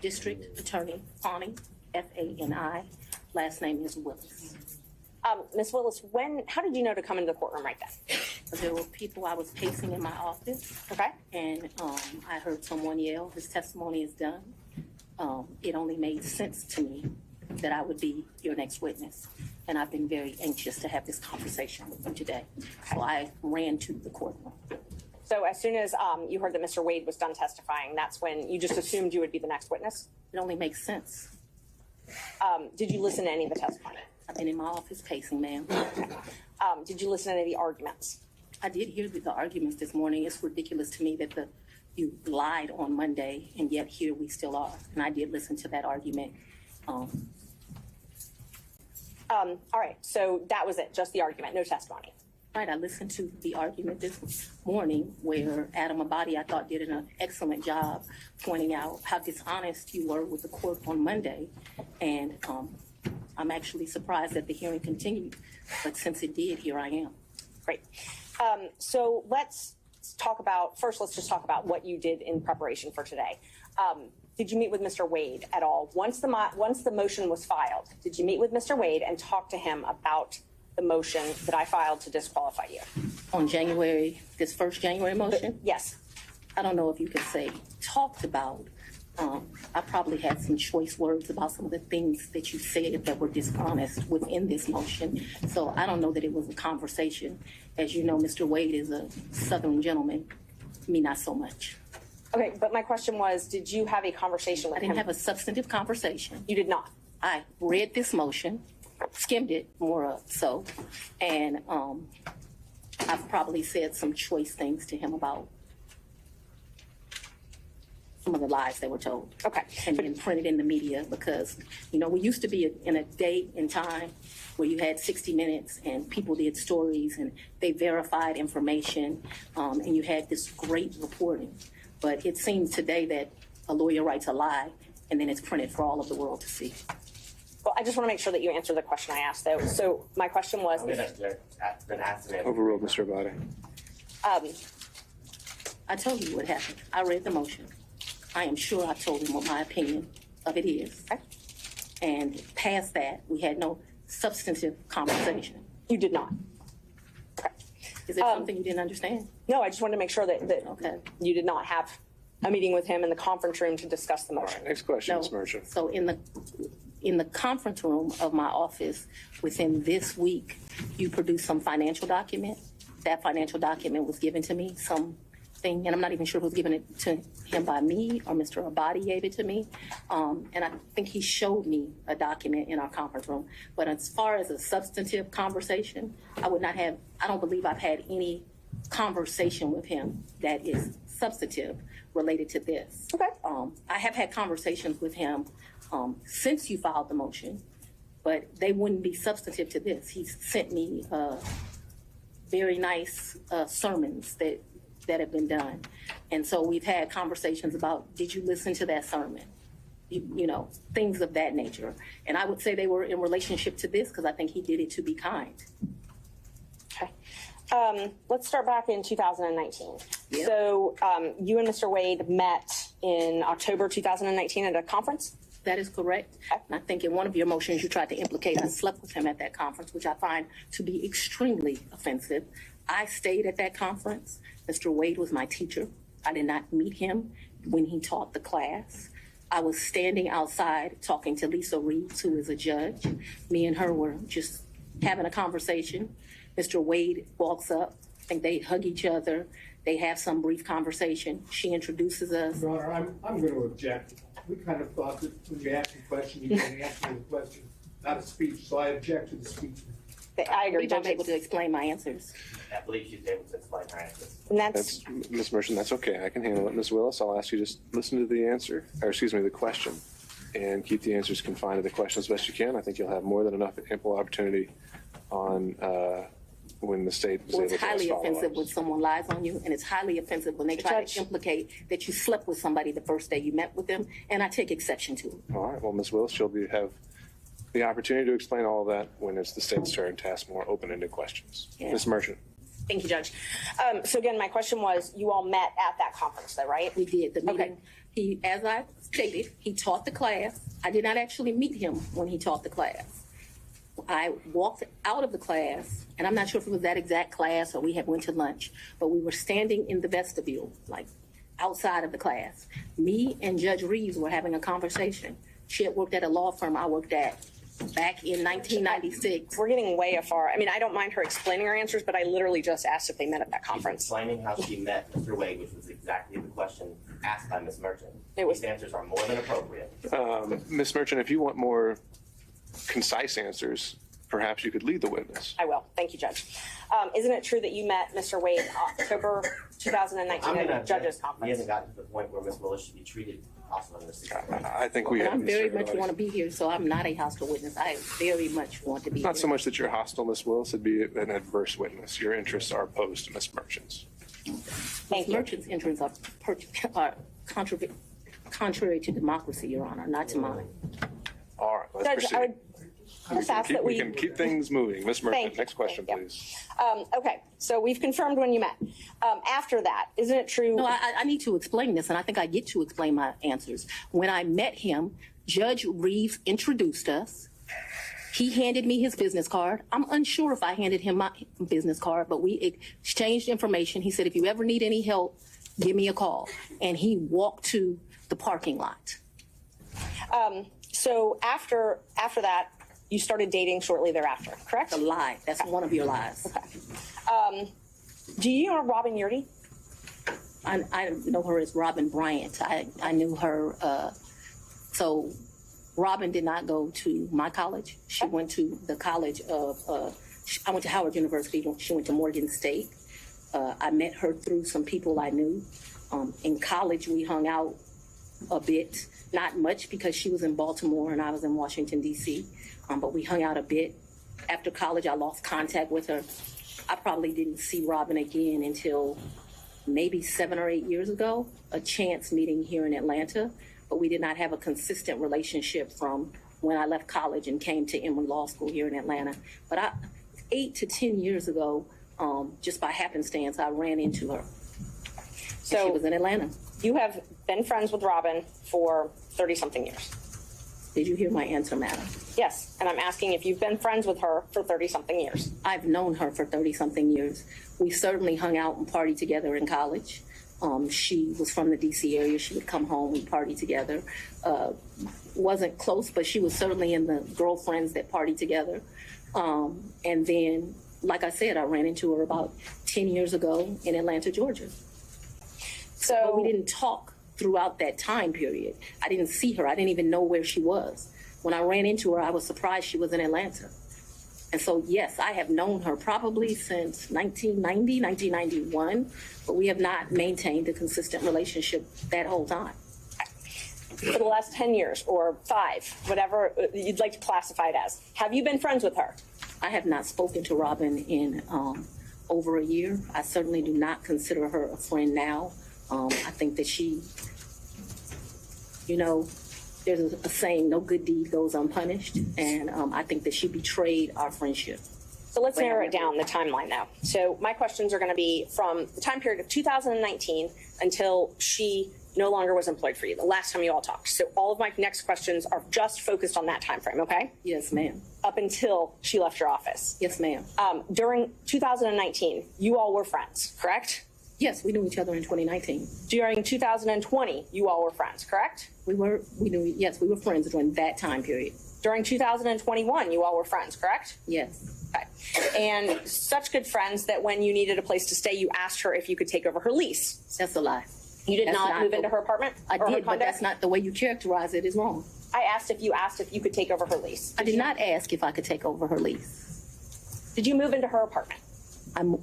District Attorney Fani, F-A-N-I. Last name is Willis. Ms. Willis, how did you know to come into the courtroom right then? There were people, I was pacing in my office. Okay. And I heard someone yell, "His testimony is done." It only made sense to me that I would be your next witness. And I've been very anxious to have this conversation with you today. So I ran to the courtroom. So as soon as you heard that Mr. Wade was done testifying, that's when you just assumed you would be the next witness? It only makes sense. Did you listen to any of the testimony? I've been in my office pacing, ma'am. Did you listen to any of the arguments? I did hear the arguments this morning. It's ridiculous to me that you lied on Monday, and yet here we still are. And I did listen to that argument. All right, so that was it, just the argument, no testimony. Right, I listened to the argument this morning where Adam Abadi, I thought, did an excellent job pointing out how dishonest you were with the court on Monday. And I'm actually surprised that the hearing continued, but since it did, here I am. Great. So let's just talk about what you did in preparation for today. Did you meet with Mr. Wade at all? Once the motion was filed, did you meet with Mr. Wade and talk to him about the motion that I filed to disqualify you? On this first January motion? Yes. I don't know if you could say talked about. I probably had some choice words about some of the things that you said that were dishonest within this motion. So I don't know that it was a conversation. As you know, Mr. Wade is a Southern gentleman. Me, not so much. Okay, but my question was, did you have a conversation with him? I didn't have a substantive conversation. You did not? I read this motion, skimmed it more so, and I've probably said some choice things to him about some of the lies they were told. Okay. And then printed in the media because, we used to be in a day and time where you had 60 Minutes and people did stories and they verified information and you had this great reporting. But it seems today that a lawyer writes a lie and then it's printed for all of the world to see. Well, I just want to make sure that you answer the question I asked, though. So my question was... Overruled, Mr. Abadi. I told you what happened. I read the motion. I am sure I told him what my opinion of it is. Okay. And past that, we had no substantive conversation. You did not? Okay. Is there something you didn't understand? No, I just wanted to make sure that Okay. you did not have a meeting with him in the conference room to discuss the motion. Next question, No. Ms. Merchant. So in the conference room of my office within this week, you produced some financial document. That financial document was given to me, something, and I'm not even sure who was given it to him by me or Mr. Abadi gave it to me. And I think he showed me a document in our conference room. But as far as a substantive conversation, I don't believe I've had any conversation with him that is substantive related to this. Okay. I have had conversations with him since you filed the motion, but they wouldn't be substantive to this. He sent me very nice sermons that have been done. And so we've had conversations about, did you listen to that sermon? Things of that nature. And I would say they were in relationship to this because I think he did it to be kind. Okay. Let's start back in 2019. Yep. So you and Mr. Wade met in October 2019 at a conference? That is correct. And I think in one of your motions you tried to implicate I slept with him at that conference, which I find to be extremely offensive. I stayed at that conference. Mr. Wade was my teacher. I did not meet him when he taught the class. I was standing outside talking to Lisa Reeves, who is a judge. Me and her were just having a conversation. Mr. Wade walks up. I think they hug each other. They have some brief conversation. She introduces us. Your Honor, I'm going to object. We kind of thought that when you asked a question, you can answer the question, not a speech. So I object to the speech. I agree. I'm able to explain my answers. I believe she's able to explain her answers. And That's Ms. Merchant. That's okay. I can handle it. Ms. Willis, I'll ask you to listen to the question, and keep the answers confined to the question as best you can. I think you'll have more than enough ample opportunity on when the state is Well, able it's to ask highly offensive follow-ups. when someone lies on you, and it's highly offensive when they try to implicate that you slept with somebody the first day you met with them, and I take exception to it. All right. Well, Ms. Willis, she'll have the opportunity to explain all of that when it's the state's turn to ask more open-ended questions. Yeah. Ms. Merchant. Thank you, Judge. So again, my question was, you all met at that conference, though, right? We did. The meeting, He, as I stated, he taught the class. I did not actually meet him when he taught the class. I walked out of the class, and I'm not sure if it was that exact class or we had went to lunch, but we were standing in the vestibule, like outside of the class. Me and Judge Reeves were having a conversation. She had worked at a law firm I worked at back in 1996. We're getting way afar. I mean, I don't mind her explaining her answers, but I literally just asked if they met at that She's conference. explaining how she met Mr. Wade, which was exactly the question asked by Ms. Merchant. It was- These answers are more than appropriate. Ms. Merchant, if you want more concise answers, perhaps you could lead the witness. I will. Thank you, Judge. Isn't it true that you met Mr. Wade October 2019 at the judges He conference? hasn't gotten to the point where Ms. Willis should be treated also in this situation. I think we And have. I'm very Mr. much Everybody. want to be here, so I'm not a hostile witness. I very much want to be Not here. so much that you're hostile, Ms. Willis, it'd be an adverse witness. Your interests are opposed to Ms. Merchant's. Thank you. Merchants' interests are contrary to democracy, Your Honor, not to mine. All right, let's Judge, proceed. I would just ask that We we. can keep things moving. Ms. Thank Merchant, you. next question, Thank you. please. Okay, so we've confirmed when you met. After that, isn't it true? No, I need to explain this, and I think I get to explain my answers. When I met him, Judge Reeves introduced us. He handed me his business card. I'm unsure if I handed him my business card, but we exchanged information. He said, if you ever need any help, give me a call. And he walked to the parking lot. So after that, you started dating shortly thereafter, correct? A lie. That's one of your lies. Do you know Robin Yurdy? I know her as Robin Bryant. I knew her. So Robin did not go to my college. She went to the college of, I went to Howard University. She went to Morgan State. I met her through some people I knew. In college, we hung out a bit, not much because she was in Baltimore and I was in Washington, D.C., but we hung out a bit. After college, I lost contact with her. I probably didn't see Robin again until maybe 7 or 8 years ago, a chance meeting here in Atlanta, but we did not have a consistent relationship from when I left college and came to Emory Law School here in Atlanta. But 8 to 10 years ago, just by happenstance, I ran into her. So She was in Atlanta. you have been friends with Robin for 30-something years. Did you hear my answer, madam? Yes, and I'm asking if you've been friends with her for 30-something years. I've known her for 30-something years. We certainly hung out and partied together in college. She was from the D.C. area. She would come home, we'd party together. Wasn't close, but she was certainly in the girlfriends that partied together. And then, like I said, I ran into her about 10 years ago in Atlanta, Georgia. But So we didn't talk throughout that time period. I didn't see her. I didn't even know where she was. When I ran into her, I was surprised she was in Atlanta. And so, yes, I have known her probably since 1990, 1991, but we have not maintained a consistent relationship that whole time. for the last 10 years or 5, whatever you'd like to classify it as, have you been friends with her? I have not spoken to Robin in over a year. I certainly do not consider her a friend now. I think that she, there's a saying, no good deed goes unpunished. And I think that she betrayed our friendship. So let's narrow it down, the timeline now. So my questions are going to be from the time period of 2019 until she no longer was employed for you, the last time you all talked. So all of my next questions are just focused on that time frame, okay? Yes, ma'am. Up until she left your office. Yes, ma'am. During 2019, you all were friends, correct? Yes, we knew each other in 2019. During 2020, you all were friends, correct? We were friends during that time period. During 2021, you all were friends, correct? Yes. Okay. And such good friends that when you needed a place to stay, you asked her if you could take over her lease. That's a lie. You did That's not not move the- into her apartment? I or her did, but condo? that's not the way you characterize it is wrong. I asked if you could take over her lease. I did not ask if I could take over her lease. Did you move into her apartment?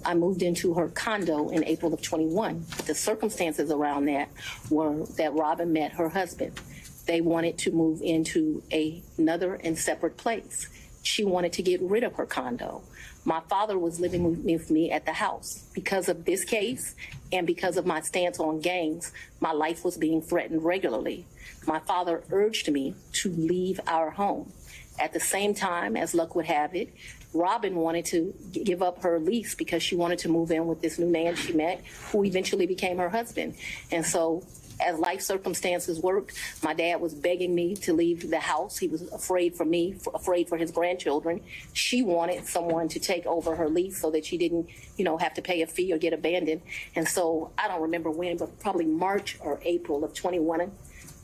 I moved into her condo in April of 21. The circumstances around that were that Robin met her husband. They wanted to move into another and separate place. She wanted to get rid of her condo. My father was living with me at the house. Because of this case and because of my stance on gangs, my life was being threatened regularly. My father urged me to leave our home. At the same time, as luck would have it, Robin wanted to give up her lease because she wanted to move in with this new man she met, who eventually became her husband. And so as life circumstances worked, my dad was begging me to leave the house. He was afraid for me, afraid for his grandchildren. She wanted someone to take over her lease so that she didn't, have to pay a fee or get abandoned. And so I don't remember when, but probably March or April of 21,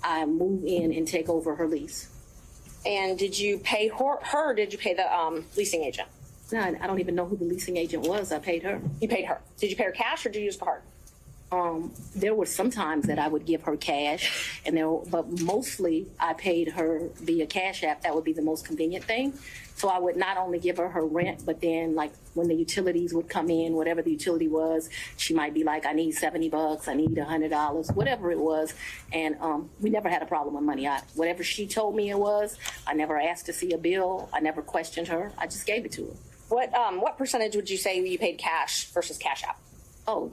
I moved in and take over her lease. And did you pay her or did you pay the leasing agent? No, I don't even know who the leasing agent was. I paid her. You paid her. Did you pay her cash or did you use the card? There were some times that I would give her cash, but mostly I paid her via Cash App. That would be the most convenient thing. So I would not only give her her rent, but then like when the utilities would come in, whatever the utility was, she might be like, I need $70, I need $100, whatever it was. And we never had a problem with money. Whatever she told me it was, I never asked to see a bill. I never questioned her. I just gave it to her. What percentage would you say you paid cash versus Cash App? Oh,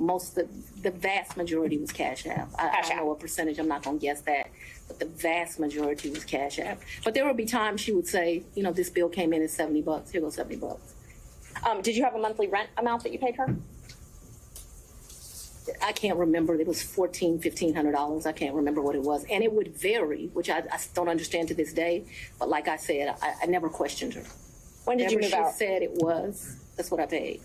the vast majority was Cash App. I don't know what percentage, I'm not going to guess that, but the vast majority was Cash App. But there would be times she would say, this bill came in at $70, here goes $70. Did you have a monthly rent amount that you paid her? I can't remember. It was $1,400, $1,500. I can't remember what it was. And it would vary, which I don't understand to this day. But like I said, I never questioned her. When did you move out? She said it was, that's what I paid.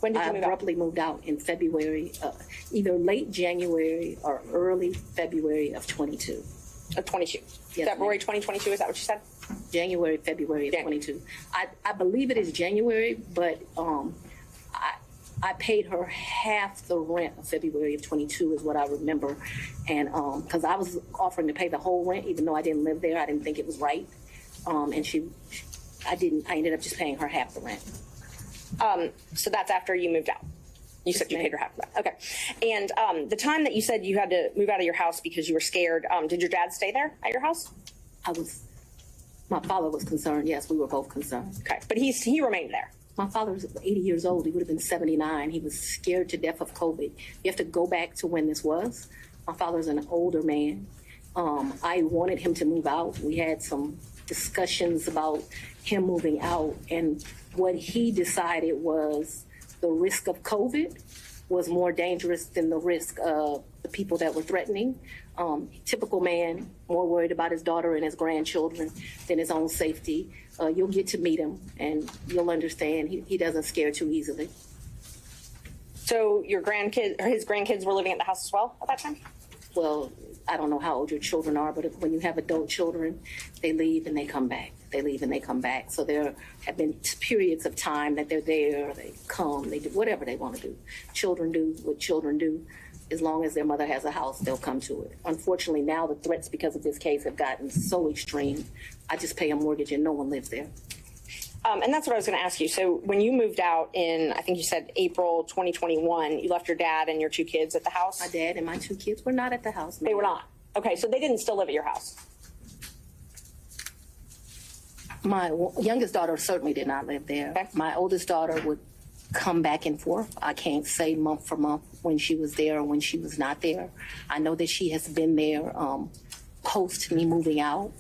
When did you I move out? abruptly moved out in February, either late January or early February of 22. Of 22. Yes, February ma'am. 2022, is that what you said? February of Yeah. 22. I believe it is January, but I paid her half the rent of February of 22 is what I remember. And because I was offering to pay the whole rent, even though I didn't live there, I didn't think it was right. And I ended up just paying her half the rent. So that's after you moved out. You said you paid her half of that. Okay. And the time that you said you had to move out of your house because you were scared, did your dad stay there at your house? My father was concerned. Yes, we were both concerned. Okay. But he remained there. My father was 80 years old. He would have been 79. He was scared to death of COVID. You have to go back to when this was. My father's an older man. I wanted him to move out. We had some discussions about him moving out, and what he decided was the risk of COVID was more dangerous than the risk of the people that were threatening. Typical man, more worried about his daughter and his grandchildren than his own safety. You'll get to meet him and you'll understand he doesn't scare too easily. So his grandkids were living at the house as well at that time? Well, I don't know how old your children are, but when you have adult children, they leave and they come back. They leave and they come back. So there have been periods of time that they're there, they come, they do whatever they want to do. Children do what children do. As long as their mother has a house, they'll come to it. Unfortunately, now the threats because of this case have gotten so extreme. I just pay a mortgage and no one lives there. And that's what I was going to ask you. So when you moved out in, I think you said April 2021, you left your dad and your two kids at the house? My dad and my two kids were not at the house. They were not. Okay, so they didn't still live at your house? My youngest daughter certainly did not live there. Okay. My oldest daughter would come back and forth. I can't say month for month when she was there or when she was not there. I know that she has been there post me moving out.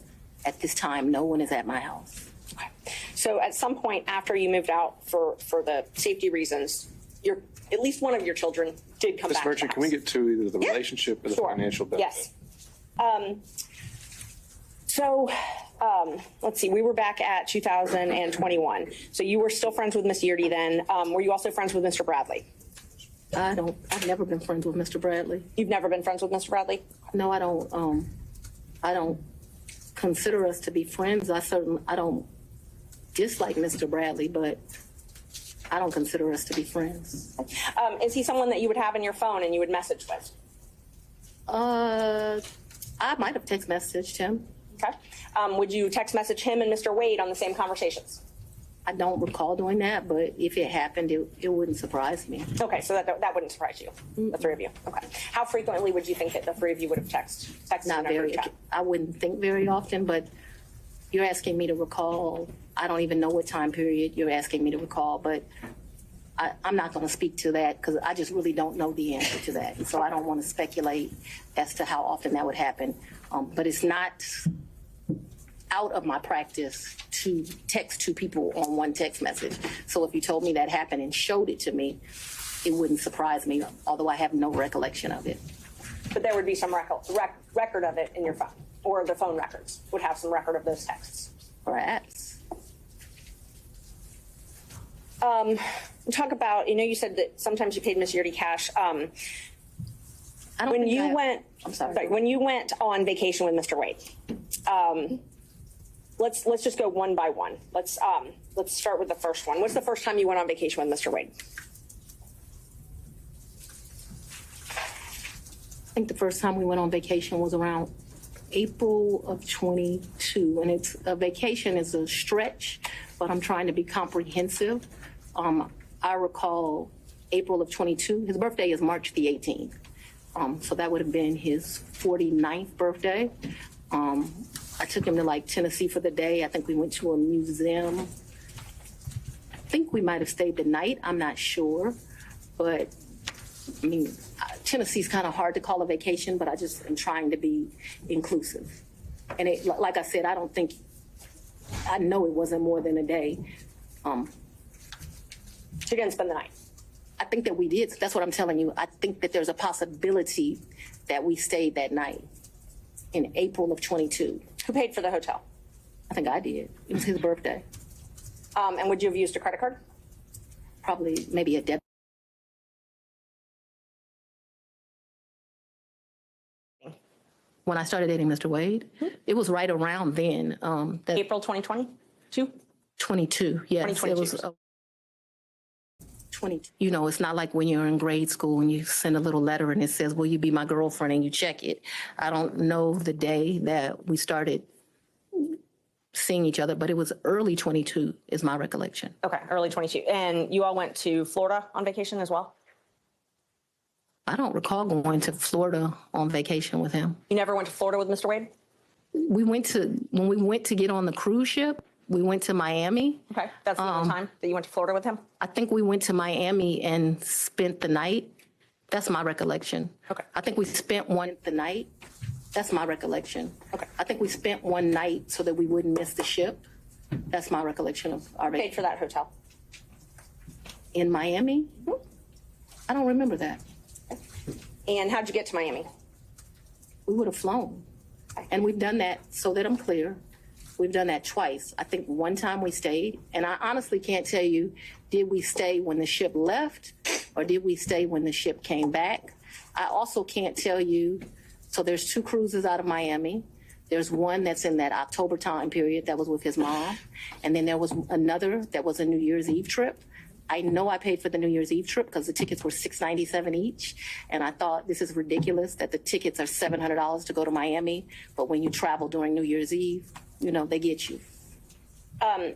At this time, no one is at my house. Okay. So at some point after you moved out for the safety reasons, at least one of your children did come Ms. back. Merchant, can we get to either the relationship or the Sure. financial benefit? Yes. Let's see, we were back at 2021. So you were still friends with Miss Yeardy then. Were you also friends with Mr. Bradley? I've never been friends with Mr. Bradley. You've never been friends with Mr. Bradley? No, I don't consider us to be friends. I don't dislike Mr. Bradley, but I don't consider us to be friends. Is he someone that you would have in your phone and you would message with? I might have text messaged him. Okay. Would you text message him and Mr. Wade on the same conversations? I don't recall doing that, but if it happened, it wouldn't surprise me. Okay, so that wouldn't surprise you, the three of you. Okay. How frequently would you think that the three of you would have texted? Not very. I wouldn't think very often, but you're asking me to recall. I don't even know what time period you're asking me to recall, but I'm not going to speak to that because I just really don't know the answer to that. And so I don't want to speculate as to how often that would happen. But it's not out of my practice to text two people on one text message. So if you told me that happened and showed it to me, it wouldn't surprise me, although I have no recollection of it. But there would be some record of it in your phone, or the phone records would have some record of those texts. Perhaps. Talk about, you said that sometimes you paid Miss Yurdy cash. I don't When think you I- went, I'm sorry. when you went on vacation with Mr. Wade, let's just go one by one. Let's start with the first one. What's the first time you went on vacation with Mr. Wade? I think the first time we went on vacation was around April of 22, and it's a vacation is a stretch, but I'm trying to be comprehensive. I recall April of 22. His birthday is March the 18th, so that would have been his 49th birthday. I took him to like Tennessee for the day. I think we went to a museum. I think we might have stayed the night. I'm not sure, but I mean, Tennessee's kind of hard to call a vacation, but I just am trying to be inclusive. And it, like I said, I know it wasn't more than a day. So you didn't spend the night. I think that we did. That's what I'm telling you. I think that there's a possibility that we stayed that night in April of 22. Who paid for the hotel? I think I did. It was his birthday. And would you have used a credit card? Probably maybe a debit. When I started dating Mr. Wade, it was right around then. That April 2022? 22, yes. 2022. It was 22. It's not like when you're in grade school and you send a little letter and it says, will you be my girlfriend, and you check it. I don't know the day that we started seeing each other, but it was early 22 is my recollection. Okay, early 22. And you all went to Florida on vacation as well? I don't recall going to Florida on vacation with him. You never went to Florida with Mr. Wade? When we went to get on the cruise ship, we went to Miami. Okay, that's the only time that you went to Florida with him? I think we went to Miami and spent the night. That's my recollection. Okay. I think we spent the night. That's my recollection. Okay. I think we spent one night so that we wouldn't miss the ship. That's my recollection of our Paid vacation. for that hotel? In Miami? I don't remember that. And how'd you get to Miami? We would have flown. And we've done that, so that I'm clear, we've done that twice. I think one time we stayed, and I honestly can't tell you, did we stay when the ship left or did we stay when the ship came back? I also can't tell you, so there's 2 cruises out of Miami. There's one that's in that October time period that was with his mom. And then there was another that was a New Year's Eve trip. I know I paid for the New Year's Eve trip because the tickets were $697 each. And I thought this is ridiculous that the tickets are $700 to go to Miami. But when you travel during New Year's Eve, they get you.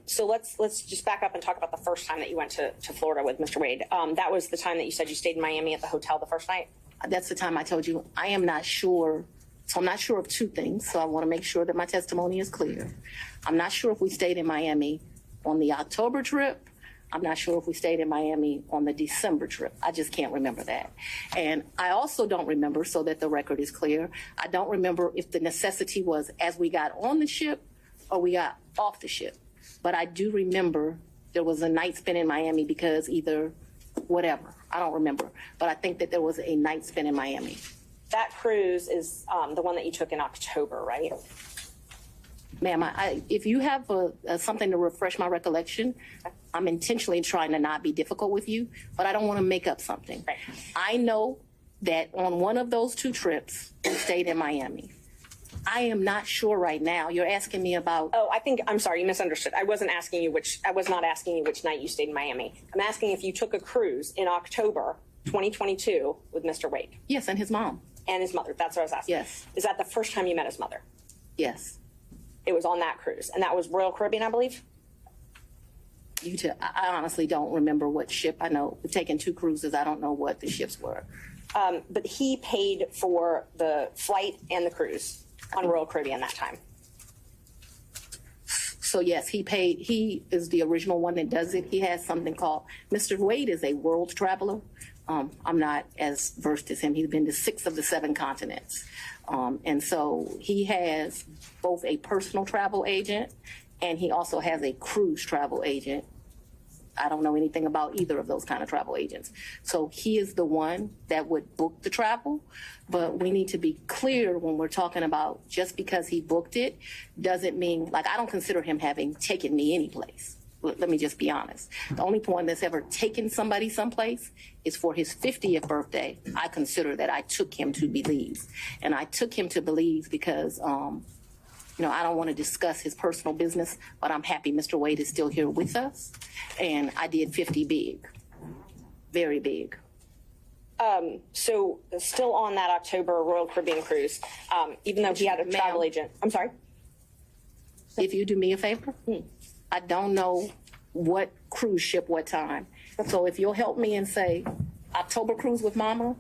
So let's just back up and talk about the first time that you went to Florida with Mr. Wade. That was the time that you said you stayed in Miami at the hotel the first night? That's the time I told you I am not sure. So I'm not sure of 2 things. So I want to make sure that my testimony is clear. I'm not sure if we stayed in Miami on the October trip. I'm not sure if we stayed in Miami on the December trip. I just can't remember that. And I also don't remember, so that the record is clear, I don't remember if the necessity was as we got on the ship or we got off the ship. But I do remember there was a night spent in Miami because either whatever, I don't remember. But I think that there was a night spent in Miami. That cruise is the one that you took in October, right? Ma'am, if you have something to refresh my recollection, I'm intentionally trying to not be difficult with you, but I don't want to make up something. Right. I know that on one of those 2 trips, we stayed in Miami. I am not sure right now. You're asking me about. Oh, I'm sorry, you misunderstood. I was not asking you which night you stayed in Miami. I'm asking if you took a cruise in October 2022 with Mr. Wade. Yes, and his mom. And his mother. That's what I was asking. Yes. Is that the first time you met his mother? Yes. It was on that cruise. And that was Royal Caribbean, I believe? I honestly don't remember what ship. I know we've taken 2 cruises. I don't know what the ships were. But he paid for the flight and the cruise on Royal Caribbean that time. So yes, he paid. He is the original one that does it. He has something called, Mr. Wade is a world traveler. I'm not as versed as him. He's been to 6 of the 7 continents. And so he has both a personal travel agent and he also has a cruise travel agent I don't know anything about either of those kind of travel agents. So he is the one that would book the travel, but we need to be clear when we're talking about just because he booked it doesn't mean, like, I don't consider him having taken me any place. Let me just be honest. The only one that's ever taken somebody someplace is for his 50th birthday. I consider that I took him to Belize. And I took him to Belize because, I don't want to discuss his personal business, but I'm happy Mr. Wade is still here with us. And I did 50 big, very big. So still on that October Royal Caribbean cruise, even though he had a travel Ma'am. agent, I'm sorry? If you do me a favor, I don't know what cruise ship, what time. So if you'll help me and say October cruise with Mama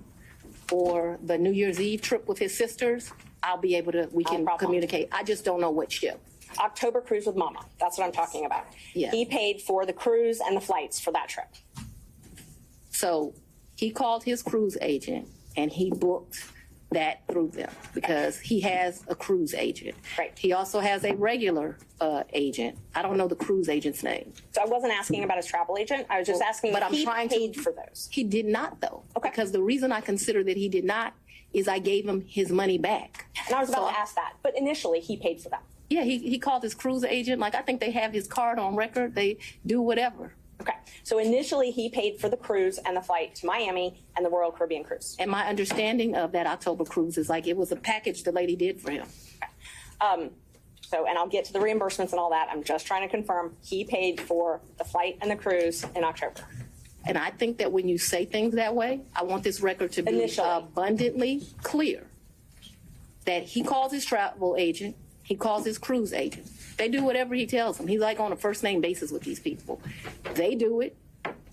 or the New Year's Eve trip with his sisters, I'll be able to, we can problem. communicate. I just don't know what ship. October cruise with Mama. That's what I'm talking about. Yeah. He paid for the cruise and the flights for that trip. So he called his cruise agent and he booked that through them because he has a cruise agent. Right. He also has a regular agent. I don't know the cruise agent's name. So I wasn't asking about his travel agent. I was just asking But if I'm he trying paid to, for those. He did not, though. Okay. Because the reason I consider that he did not is I gave him his money back. And I was about So to ask that. But initially, he paid for them. Yeah, he called his cruise agent. Like, I think they have his card on record. They do whatever. Okay. So initially, he paid for the cruise and the flight to Miami and the Royal Caribbean cruise. And my understanding of that October cruise is like it was a package the lady did for him. And I'll get to the reimbursements and all that. I'm just trying to confirm he paid for the flight and the cruise in October. And I think that when you say things that way, I want this record to be Initially. abundantly clear that he calls his travel agent, he calls his cruise agent. They do whatever he tells them. He's like on a first name basis with these people. They do it,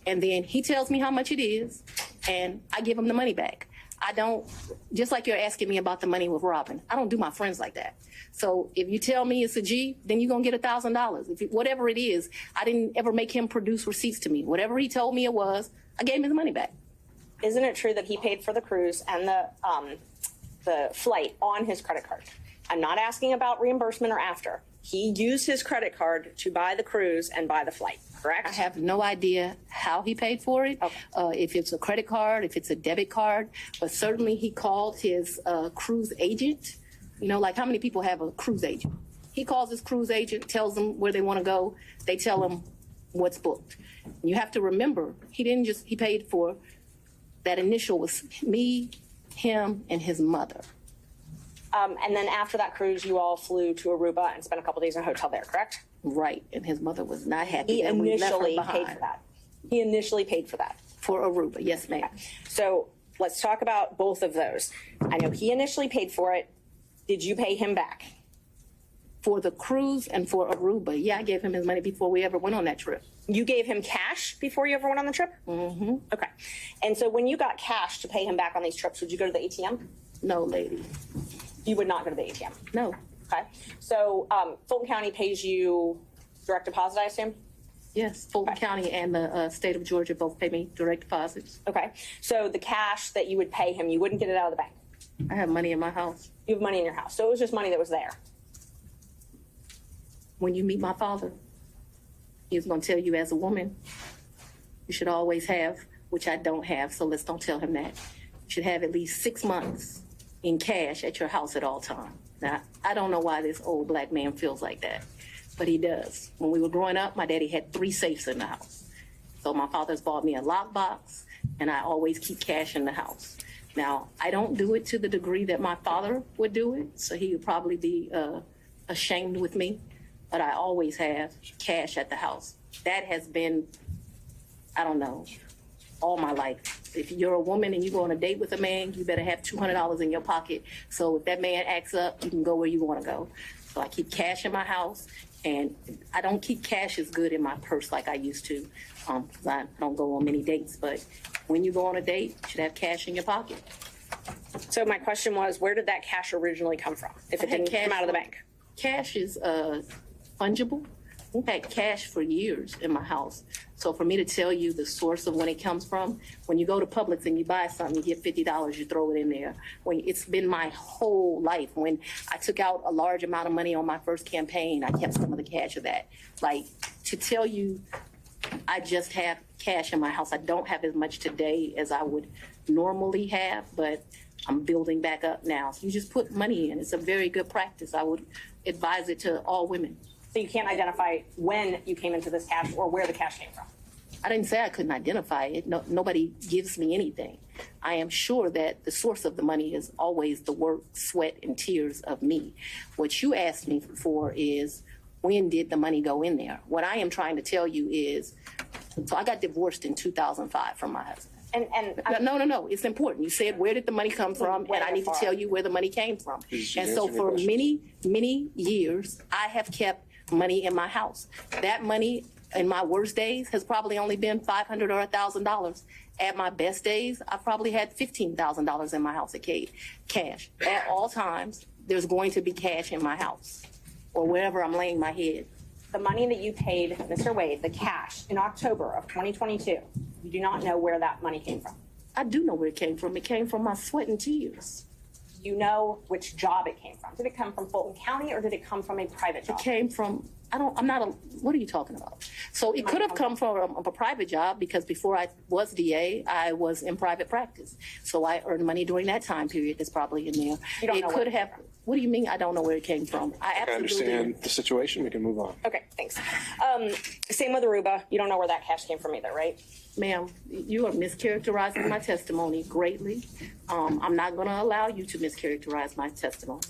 and then he tells me how much it is, and I give him the money back. I don't, just like you're asking me about the money with Robin, I don't do my friends like that. So if you tell me it's a G, then you're going to get $1,000. Whatever it is, I didn't ever make him produce receipts to me. Whatever he told me it was, I gave him his money back. Isn't it true that he paid for the cruise and the flight on his credit card? I'm not asking about reimbursement or after. He used his credit card to buy the cruise and buy the flight, correct? I have no idea how he paid for it, if it's a credit card, if it's a debit card, but certainly he called his cruise agent. You know, like how many people have a cruise agent? He calls his cruise agent, tells them where they want to go. They tell him what's booked. And you have to remember, he paid for that initial was me, him, and his mother. And then after that cruise, you all flew to Aruba and spent a couple days in a hotel there, correct? Right, and his mother was not happy He that we left her initially behind. paid for that. He initially paid for that. For Aruba, yes, ma'am. So let's talk about both of those. I know he initially paid for it. Did you pay him back? For the cruise and for Aruba, yeah, I gave him his money before we ever went on that trip. You gave him cash before you ever went on the trip? Mm-hmm. Okay. And so when you got cash to pay him back on these trips, would you go to the ATM? No, lady, You would not go to the ATM. no. Okay. So Fulton County pays you direct deposit, I assume? Yes, Fulton County and the state of Georgia both pay me direct deposits. Okay. So the cash that you would pay him, you wouldn't get it out of the bank. I have money in my house. You have money in your house. So it was just money that was there. When you meet my father, he's going to tell you as a woman, you should always have, which I don't have, so let's don't tell him that. You should have at least 6 months in cash at your house at all times. Now, I don't know why this old black man feels like that, but he does. When we were growing up, my daddy had 3 safes in the house. So my father's bought me a lockbox, and I always keep cash in the house. Now, I don't do it to the degree that my father would do it, so he would probably be ashamed with me, but I always have cash at the house. That has been, I don't know, all my life. If you're a woman and you go on a date with a man, you better have $200 in your pocket. So if that man acts up, you can go where you want to go. So I keep cash in my house, and I don't keep cash as good in my purse like I used to, because I don't go on many dates. But when you go on a date, you should have cash in your pocket. So my question was, where did that cash originally come from? If it I had didn't cash come out of the from- bank? Cash is fungible. I've had cash for years in my house. So for me to tell you the source of when it comes from, when you go to Publix and you buy something, you get $50, you throw it in there. It's been my whole life. When I took out a large amount of money on my first campaign, I kept some of the cash of that. Like, to tell you I just have cash in my house. I don't have as much today as I would normally have, but I'm building back up now. So you just put money in. It's a very good practice. I would advise it to all women. So you can't identify when you came into this cash or where the cash came from? I didn't say I couldn't identify it. No, nobody gives me anything. I am sure that the source of the money is always the work, sweat, and tears of me. What you asked me for is, when did the money go in there? What I am trying to tell you is, so I got divorced in 2005 from my husband. No. It's important. You said, where did the money come from? And I need to tell you where the money came from. And so for many years, I have kept money in my house. That money in my worst days has probably only been $500 or $1,000. At my best days, I probably had $15,000 in my house at cash. At all times, there's going to be cash in my house or wherever I'm laying my head. The money that you paid Mr. Wade, the cash, in October of 2022, you do not know where that money came from. I do know where it came from. It came from my sweat and tears. You know which job it came from. Did it come from Fulton County or did it come from a private job? It came from, what are you talking about? So it could have come from a private job because before I was DA, I was in private practice. So I earned money during that time period that's probably in there. You don't know where it came from. What do you mean I don't know where it came from? I understand the situation. We can move on. Okay, thanks. Same with Aruba. You don't know where that cash came from either, right? Ma'am, you are mischaracterizing my testimony greatly. I'm not going to allow you to mischaracterize my testimony.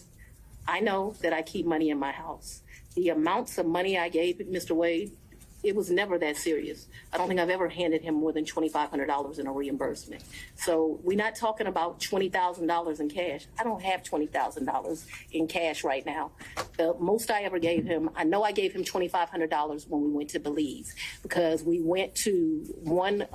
I know that I keep money in my house. The amounts of money I gave Mr. Wade, it was never that serious. I don't think I've ever handed him more than $2,500 in a reimbursement. So we're not talking about $20,000 in cash. I don't have $20,000 in cash right now. The most I ever gave him, I know I gave him $2,500 when we went to Belize because we went to one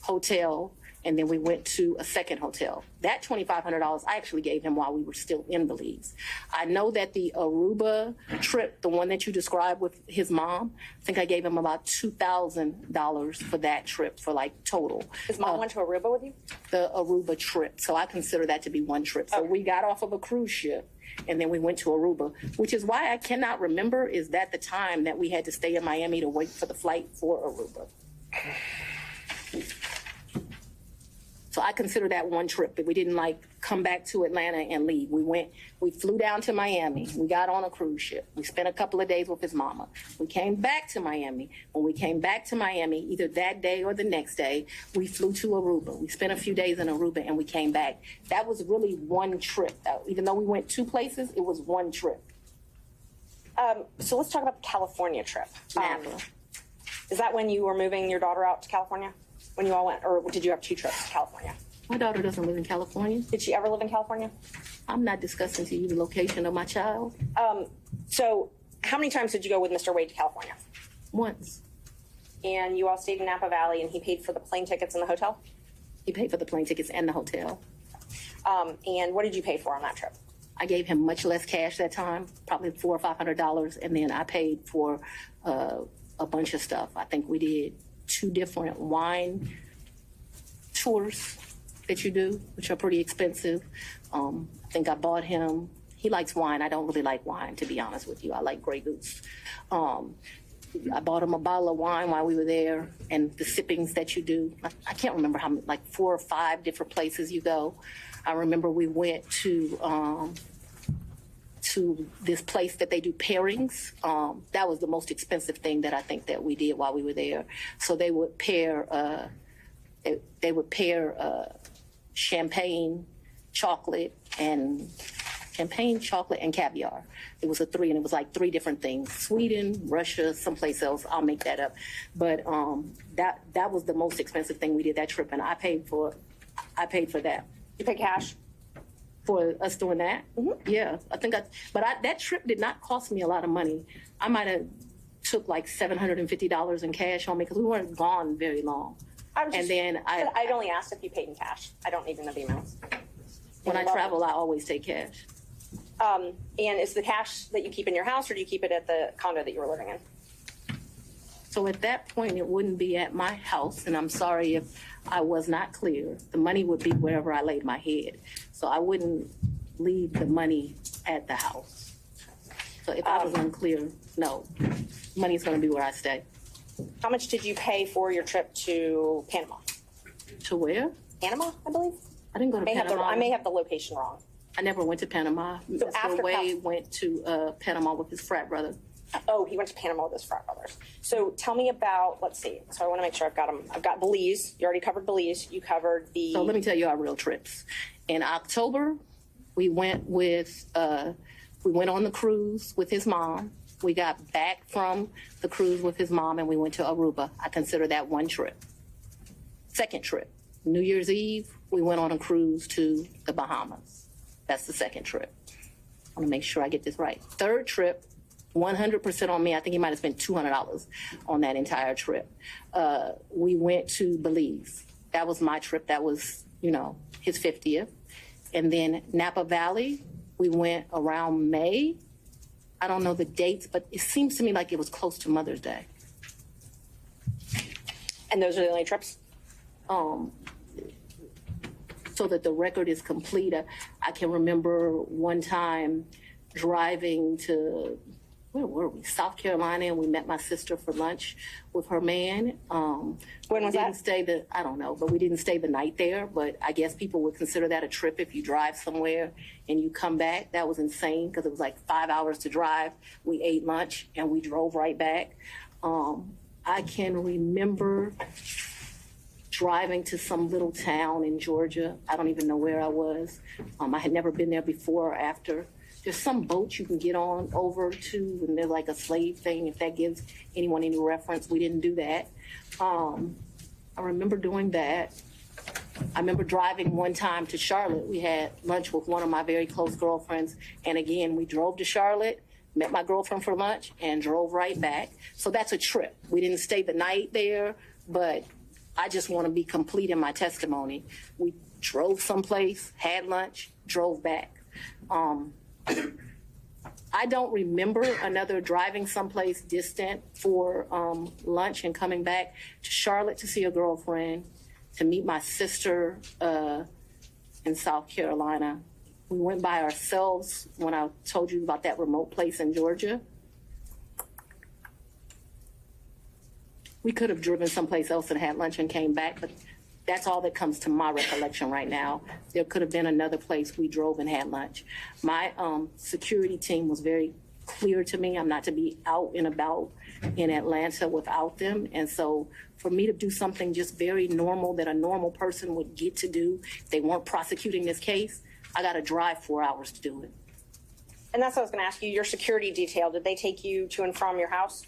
hotel and then we went to a second hotel. That $2,500 I actually gave him while we were still in Belize. I know that the Aruba trip, the one that you described with his mom, I think I gave him about $2,000 for that trip for like total. His mom went to Aruba with you? The Aruba trip. So I consider that to be one trip. So we got off of a cruise ship and then we went to Aruba, which is why I cannot remember is that the time that we had to stay in Miami to wait for the flight for Aruba. So I consider that one trip that we didn't like come back to Atlanta and leave. We flew down to Miami. We got on a cruise ship. We spent a couple of days with his mama. We came back to Miami. When we came back to Miami, either that day or the next day, we flew to Aruba. We spent a few days in Aruba and we came back. That was really one trip. Even though we went two places, it was one trip. So let's talk about the California trip. Napa. Is that when you were moving your daughter out to California? When you all went, or did you have two trips to California? My daughter doesn't live in California. Did she ever live in California? I'm not discussing to you the location of my child. So how many times did you go with Mr. Wade to California? Once. And you all stayed in Napa Valley and he paid for the plane tickets and the hotel? He paid for the plane tickets and the hotel. And what did you pay for on that trip? I gave him much less cash that time, probably $400 or $500, and then I paid for a bunch of stuff. I think we did 2 different wine tours that you do, which are pretty expensive. I think I bought him, he likes wine. I don't really like wine, to be honest with you. I like Grey Goose. I bought him a bottle of wine while we were there, and the sippings that you do. I can't remember how many, like 4 or 5 different places you go. I remember we went to this place that they do pairings. That was the most expensive thing that I think that we did while we were there. So they would pair, champagne, chocolate, and caviar. It was a 3, and it was like 3 different things: Sweden, Russia, someplace else. I'll make that up. But that was the most expensive thing we did that trip, and I paid for that. You pay cash? For us doing that? Mm-hmm. Yeah, I think that trip did not cost me a lot of money. I might have took like $750 in cash on me because we weren't gone very long. I'd only asked if you paid in cash. I don't even know the amounts. When I travel, I always take cash. And is the cash that you keep in your house, or do you keep it at the condo that you were living in? So at that point, it wouldn't be at my house, and I'm sorry if I was not clear. The money would be wherever I laid my head. So I wouldn't leave the money at the house. So if I was unclear, no, money's going to be where I stay. How much did you pay for your trip to Panama? To where? Panama, I believe. I didn't go to Panama. I may have the location wrong. I never went to Panama. So after Mr. Wade went to Panama with his frat brother. Oh, he went to Panama with his frat brothers. So tell me about, let's see. So I want to make sure I've got them. I've got Belize. You already covered Belize. You covered the. So let me tell you our real trips. In October, we went on the cruise with his mom. We got back from the cruise with his mom and we went to Aruba. I consider that one trip. Second trip, New Year's Eve, we went on a cruise to the Bahamas. That's the second trip. I want to make sure I get this right. Third trip, 100% on me. I think he might have spent $200 on that entire trip. We went to Belize. That was my trip. That was, his 50th. And then Napa Valley, we went around May. I don't know the dates, but it seems to me like it was close to Mother's Day. And those are the only trips? So that the record is complete, I can remember one time driving to, where were we? South Carolina, and we met my sister for lunch with her man. When was that? I don't know, but we didn't stay the night there. But I guess people would consider that a trip if you drive somewhere and you come back. That was insane because it was like 5 hours to drive. We ate lunch and we drove right back. I can remember driving to some little town in Georgia. I don't even know where I was. I had never been there before or after. There's some boat you can get on over to, and they're like a slave thing, if that gives anyone any reference. We didn't do that. I remember doing that. I remember driving one time to Charlotte. We had lunch with one of my very close girlfriends, and again, we drove to Charlotte, met my girlfriend for lunch, and drove right back. So that's a trip. We didn't stay the night there, but I just want to be complete in my testimony. We drove someplace, had lunch, drove back. I don't remember another driving someplace distant for lunch and coming back to Charlotte to see a girlfriend, to meet my sister in South Carolina. We went by ourselves when I told you about that remote place in Georgia. We could have driven someplace else and had lunch and came back, but that's all that comes to my recollection right now. There could have been another place we drove and had lunch. My security team was very clear to me. I'm not to be out and about in Atlanta without them. And so for me to do something just very normal that a normal person would get to do, if they weren't prosecuting this case, I got to drive 4 hours to do it. And that's what I was going to ask you. Your security detail, did they take you to and from your house?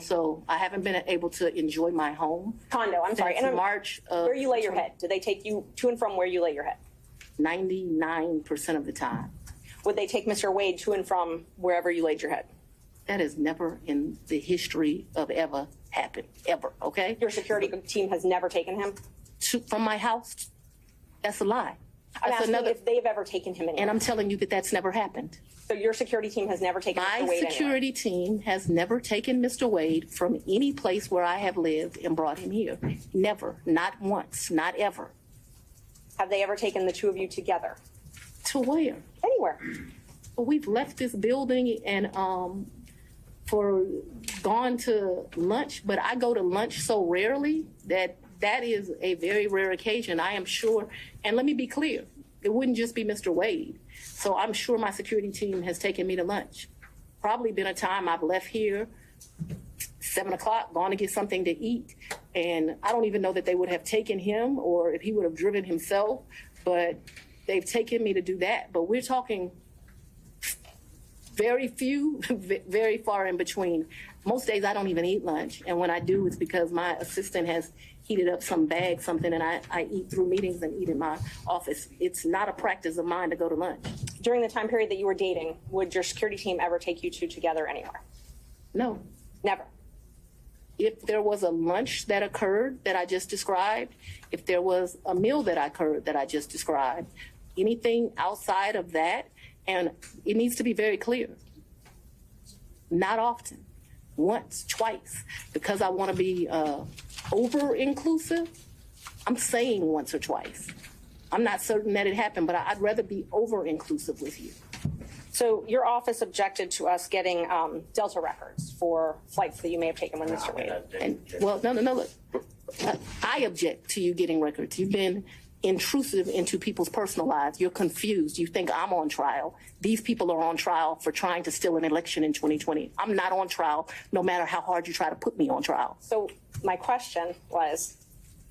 So I haven't been able to enjoy my home. Condo, I'm sorry. Since March of where you lay your head? Did they take you to and from where you lay your head? 99% of the time. Would they take Mr. Wade to and from wherever you laid your head? That has never in the history of ever happened, ever, okay? Your security team has never taken him? From my house? That's a lie. I'm asking if they've ever taken him anywhere. And I'm telling you that that's never happened. So your security team has never taken Mr. Wade anywhere? My security team has never taken Mr. Wade from any place where I have lived and brought him here. Never. Not once. Not ever. Have they ever taken the two of you together? To where? Anywhere. Well, we've left this building and gone to lunch, but I go to lunch so rarely that is a very rare occasion, I am sure. And let me be clear, it wouldn't just be Mr. Wade. So I'm sure my security team has taken me to lunch. Probably been a time I've left here 7 o'clock, gone to get something to eat. And I don't even know that they would have taken him or if he would have driven himself, but they've taken me to do that. But we're talking very few, very far in between. Most days I don't even eat lunch. And when I do, it's because my assistant has heated up some bag, something, and I eat through meetings and eat in my office. It's not a practice of mine to go to lunch. During the time period that you were dating, would your security team ever take you two together anywhere? No. Never. If there was a lunch that occurred that I just described, if there was a meal that occurred that I just described, anything outside of that, and it needs to be very clear, not often, once, twice, because I want to be over-inclusive, I'm saying once or twice. I'm not certain that it happened, but I'd rather be over-inclusive with you. So your office objected to us getting Delta records for flights that you may have taken with Mr. Wade. And, well, no, look. I object to you getting records. You've been intrusive into people's personal lives. You're confused. You think I'm on trial. These people are on trial for trying to steal an election in 2020. I'm not on trial, no matter how hard you try to put me on trial. So my question was,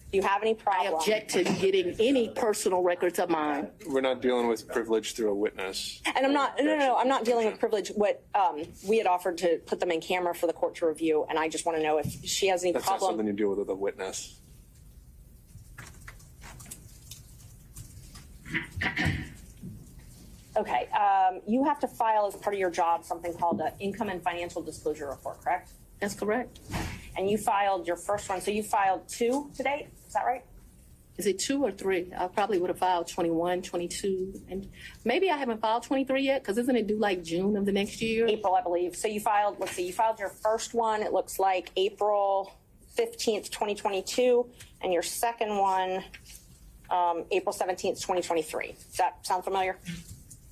do you have any I problem? object to getting any personal records of mine. We're not dealing with privilege through a witness. And I'm not, no, I'm not dealing with privilege. What we had offered to put them in camera for the court to review, and I just want to know if she has any That's not something problem. you deal with a witness. Okay, you have to file as part of your job something called an income and financial disclosure report, correct? That's correct. And you filed your first one, so you filed 2 to date, is that right? Is it 2 or 3? I probably would have filed 21, 22, and maybe I haven't filed 23 yet, because isn't it due like June of the next year? April, I believe. So you filed, let's see, you filed your first one, it looks like April 15th, 2022, and your second one, April 17th, 2023. Does that sound familiar?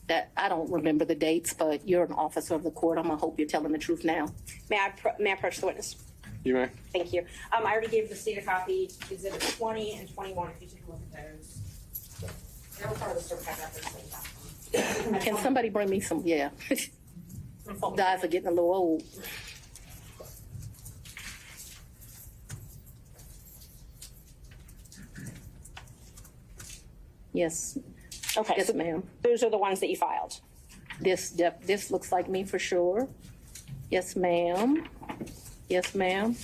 That I don't remember the dates, but you're an officer of the court. I'm gonna hope you're telling the truth now. May I approach the witness? You may. Thank you. I already gave the state a copy, exhibit 20 and 21, if you take a look at those. They're part of the certified records. Can somebody bring me some? Yeah. Guys are getting a little old. Yes. Okay, Yes, so ma'am. those are the ones that you filed. This looks like me for sure. Yes, ma'am. Yes, ma'am.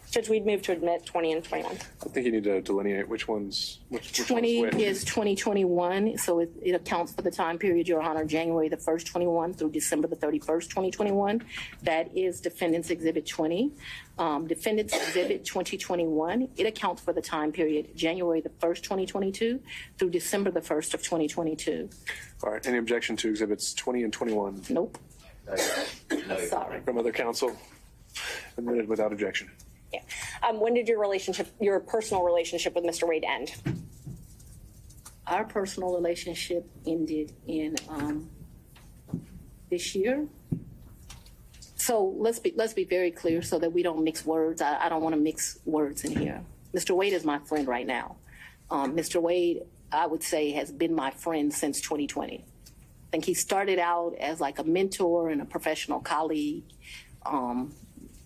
Judge, we'd move to admit 20 and 21. I think you need to delineate which one's which 20 one's which. is 2021, so it accounts for the time period, Your Honor, January the 1st, 21 through December the 31st, 2021. That is Defendant's Exhibit 20. Defendant's Exhibit 2021, it accounts for the time period, January the 1st, 2022 through December the 1st of 2022. All right. Any objection to exhibits 20 and 21 Nope, No, you're sorry. from other counsel? Admitted without objection. Yeah. When did your personal relationship with Mr. Wade end? Our personal relationship ended in this year. So let's be very clear so that we don't mix words. I don't want to mix words in here. Mr. Wade is my friend right now. Mr. Wade, I would say, has been my friend since 2020. I think he started out as like a mentor and a professional colleague.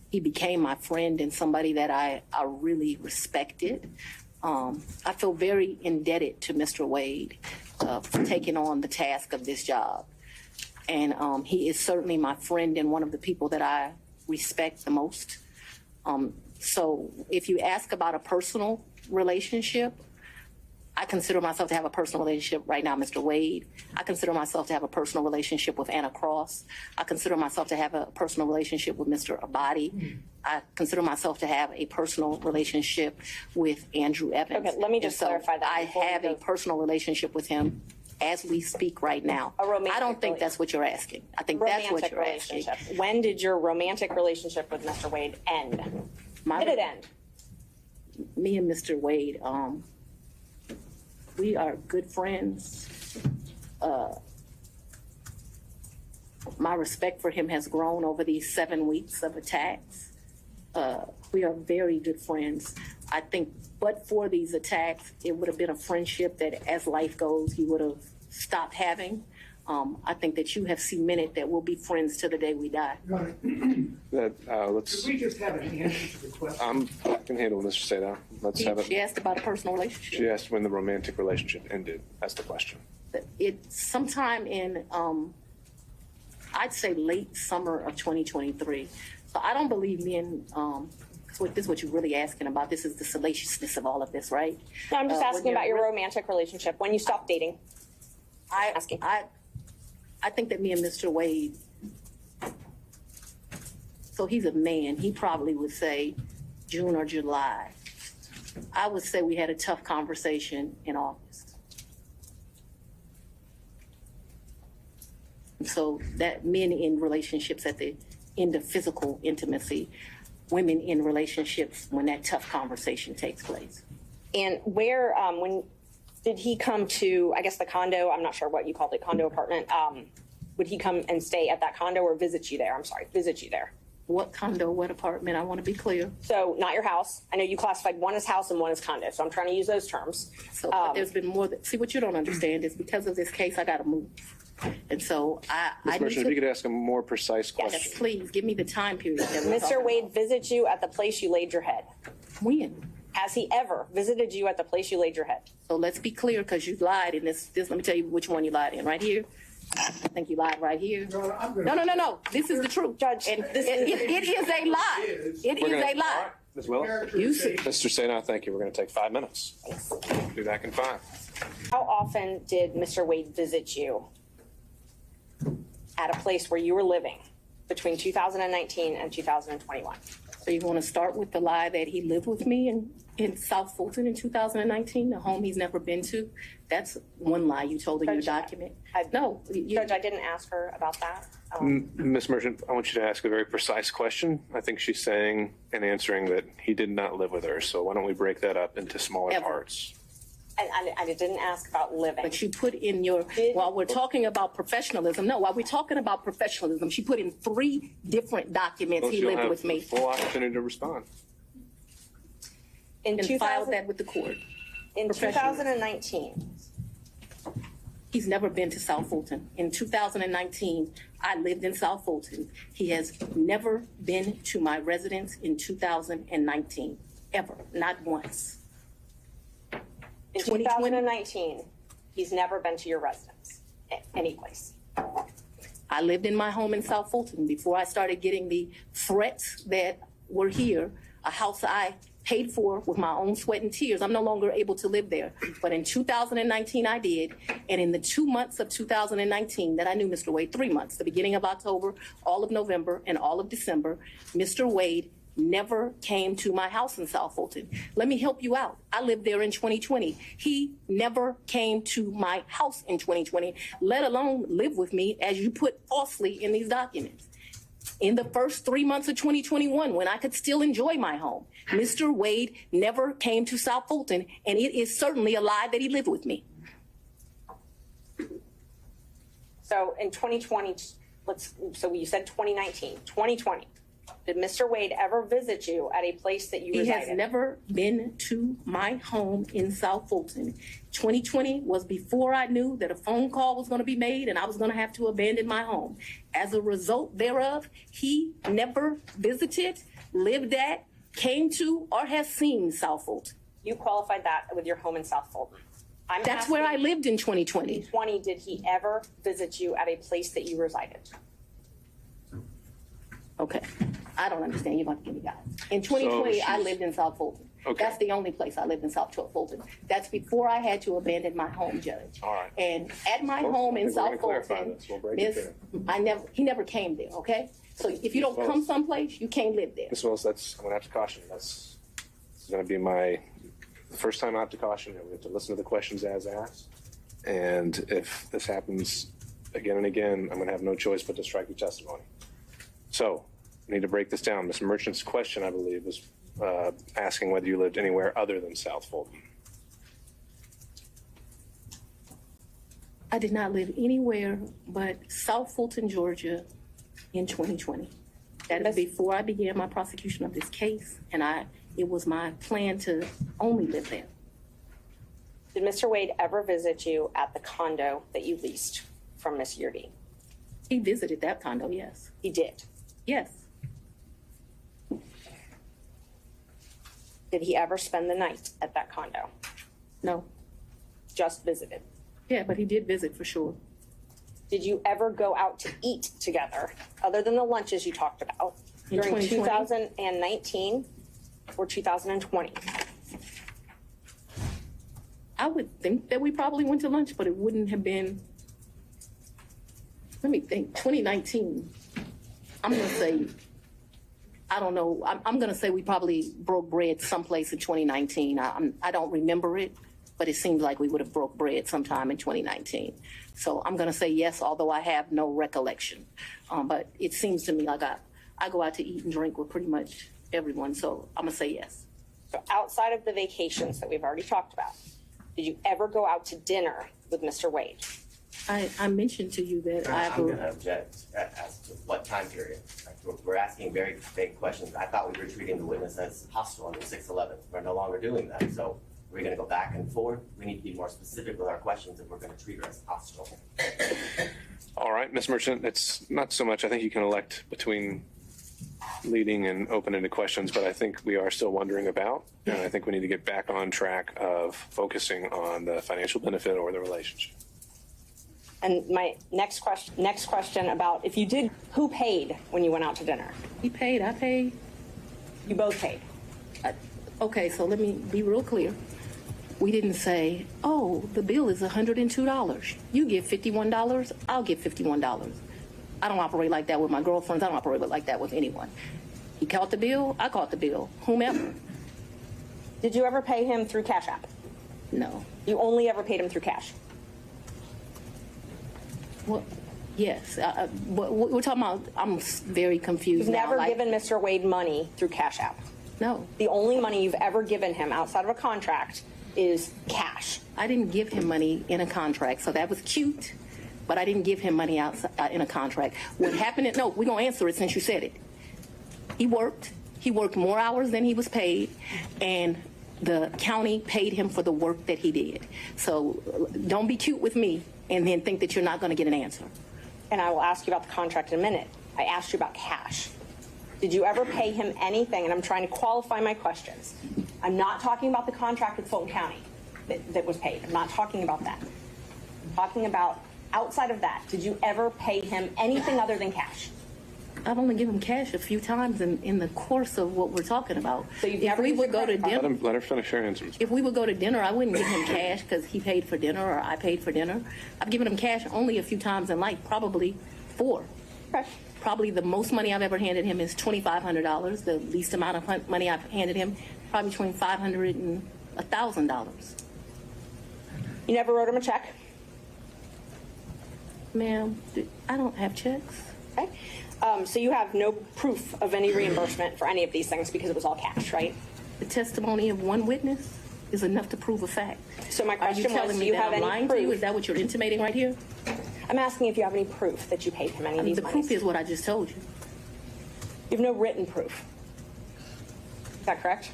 He became my friend and somebody that I really respected. I feel very indebted to Mr. Wade for taking on the task of this job. And he is certainly my friend and one of the people that I respect the most. So if you ask about a personal relationship, I consider myself to have a personal relationship right now, Mr. Wade. I consider myself to have a personal relationship with Anna Cross. I consider myself to have a personal relationship with Mr. Abadi. I consider myself to have a personal relationship with Andrew Evans. Okay, let me just And so clarify that I before we have a go. personal relationship with him as we speak right now. A romantic I don't think rela- that's what you're asking. I think that's what Romantic you're asking. relationship. When did your romantic relationship with Mr. Wade end? My- Did it end? Me and Mr. Wade, we are good friends. My respect for him has grown over these 7 weeks of attacks. We are very good friends. I think, but for these attacks, it would have been a friendship that, as life goes, he would have stopped having. I think that you have cemented that we'll be friends till the day we die. Your Honor, Let's. could we just have an answer to the question? I can handle Mr. Seda. Let's have She it. asked about a personal relationship. She asked when the romantic relationship ended. That's the question. It's sometime in, I'd say late summer of 2023. So I don't believe me and, this is what you're really asking about. This is the salaciousness of all of this, right? No, I'm just When asking about you're your re- romantic relationship, when you stopped dating. Asking. I think that me and Mr. Wade, so he's a man, he probably would say June or July. I would say we had a tough conversation in August. So that men in relationships at the end of physical intimacy, women in relationships when that tough conversation takes place. And where, Did he come to, I guess, the condo? I'm not sure what you called it, condo apartment. Would he come and stay at that condo or visit you there? I'm sorry, visit you there. What condo, what apartment? I want to be clear. So not your house. I know you classified one as house and one as condo. So I'm trying to use those terms. So but there's been more. See, what you don't understand is because of this case, I got to move. And so I Ms. need Merchant, if you to, could ask a more precise question. yes, please give me the time period. That we're Mr. talking Wade visited you at the place you laid your head. about. When? Has he ever visited you at the place you laid your head? So let's be clear, because you lied in this. Let me tell you which one you lied in. Right here. I think you lied right here. Your Honor, I'm gonna- No. This is the truth, Judge, And this it is a lie. It We're is gonna- a lie. Ms. Willis? You see. Mr. Sena, thank you. We're going to take 5 minutes. Do back in 5. How often did Mr. Wade visit you at a place where you were living between 2019 and 2021? So you want to start with the lie that he lived with me in South Fulton in 2019, a home he's never been to? That's one lie you told in your Judge, document. I- No, Judge, I didn't ask her about that. Ms. Merchant, I want you to ask a very precise question. I think she's saying and answering that he did not live with her. So why don't we break that up into smaller Ever. parts? And I didn't ask about living. but you put in your, while we're talking about professionalism, while we're talking about professionalism, she put in 3 different documents Well, he she'll lived have with me full opportunity to respond. In and 2000 filed that with the court. in professional. 2019, He's never been to South Fulton. In 2019, I lived in South Fulton. He has never been to my residence in 2019, ever, not once. in 2020? 2019, he's never been to your residence, any place. I lived in my home in South Fulton before I started getting the threats that were here, a house I paid for with my own sweat and tears. I'm no longer able to live there. But in 2019, I did. And in the 2 months of 2019 that I knew Mr. Wade, 3 months, the beginning of October, all of November, and all of December, Mr. Wade never came to my house in South Fulton. Let me help you out. I lived there in 2020. He never came to my house in 2020, let alone live with me, as you put falsely in these documents. In the first 3 months of 2021, when I could still enjoy my home, Mr. Wade never came to South Fulton, and it is certainly a lie that he lived with me. So in 2020, so you said 2019, 2020, did Mr. Wade ever visit you at a place that you He resided? has never been to my home in South Fulton. 2020 was before I knew that a phone call was going to be made and I was going to have to abandon my home. As a result thereof, he never visited, lived at, came to, or has seen South Fulton. You qualified that with your home in South Fulton. I'm That's where I asking, lived in 2020. 20, did he ever visit you at a place that you resided? Okay. I don't understand. You're going to give me that. In 2020, I she's- lived in South Fulton. Okay. That's the only place I lived in South Fulton. That's before I had to abandon my home, Judge. All right. And at my Folks, home I in think we're South gonna clarify Fulton, this. We'll break it he never came there, okay? So if you don't Folks. come someplace, you can't live there. Ms. Willis, I'm going to have to caution you. This is going to be my first time I have to caution you. We have to listen to the questions as asked. And if this happens again and again, I'm going to have no choice but to strike your testimony. So I need to break this down. Ms. Merchant's question, I believe, was asking whether you lived anywhere other than South Fulton. I did not live anywhere but South Fulton, Georgia in 2020. That is before I began my prosecution of this case, and it was my plan to only live there. Did Mr. Wade ever visit you at the condo that you leased from Miss Yurdi? He visited that condo, yes. He did. Yes. Did he ever spend the night at that condo? No. Just visited. Yeah, but he did visit for sure. Did you ever go out to eat together, other than the lunches you talked about, In during 2020? 2019 or 2020? I would think that we probably went to lunch, but it wouldn't have been, let me think, 2019. I'm going to say, I don't know. I'm going to say we probably broke bread someplace in 2019. I don't remember it, but it seems like we would have broke bread sometime in 2019. So I'm going to say yes, although I have no recollection. But it seems to me like I go out to eat and drink with pretty much everyone. So I'm going to say yes. So outside of the vacations that we've already talked about, Did you ever go out to dinner with Mr. Wade? I mentioned to you that I'm going to object as to what time period. Like, we're asking very vague questions. I thought we were treating the witness as hostile under 611. We're no longer doing that. So we're going to go back and forth. We need to be more specific with our questions if we're going to treat her as hostile. All right, Ms. Merchant, it's not so much, I think you can elect between leading and open into questions, but I think we are still wondering about, and I think we need to get back on track of focusing on the financial benefit or the relationship. And my next question about if you did, who paid when you went out to dinner? He paid, I paid. You both paid. Okay, so let me be real clear. We didn't say, oh, the bill is $102. You give $51, I'll give $51. I don't operate like that with my girlfriends. I don't operate like that with anyone. He caught the bill, I caught the bill, whomever. Did you ever pay him through Cash App? No. You only ever paid him through cash? Well, yes. We're talking about, I'm very confused You've now. never like, given Mr. Wade money through Cash App. No. The only money you've ever given him outside of a contract is cash. I didn't give him money in a contract, so that was cute, but I didn't give him money outside in a contract. What happened, no, we're going to answer it since you said it. He worked more hours than he was paid, and the county paid him for the work that he did. So don't be cute with me and then think that you're not going to get an answer. And I will ask you about the contract in a minute. I asked you about cash. Did you ever pay him anything? And I'm trying to qualify my questions. I'm not talking about the contract with Fulton County that was paid. I'm not talking about that. I'm talking about outside of that. Did you ever pay him anything other than cash? I've only given him cash a few times in the course of what we're talking about. So you've if never we used would a go to credit card? dinner, Let her finish her answer. if we would go to dinner, I wouldn't give him cash because he paid for dinner or I paid for dinner. I've given him cash only a few times in life, probably 4. Okay. Probably the most money I've ever handed him is $2,500. The least amount of money I've handed him, probably between $500 and $1,000. You never wrote him a check? Ma'am, I don't have checks. Okay. So you have no proof of any reimbursement for any of these things because it was all cash, right? The testimony of one witness is enough to prove a fact. So my Are you question was, telling do me you that have I'm any lying to you? proof? Is that what you're intimating right here? I'm asking if you have any proof that you paid him any of these The monies. proof is what I just told you. You have no written proof. Is that correct?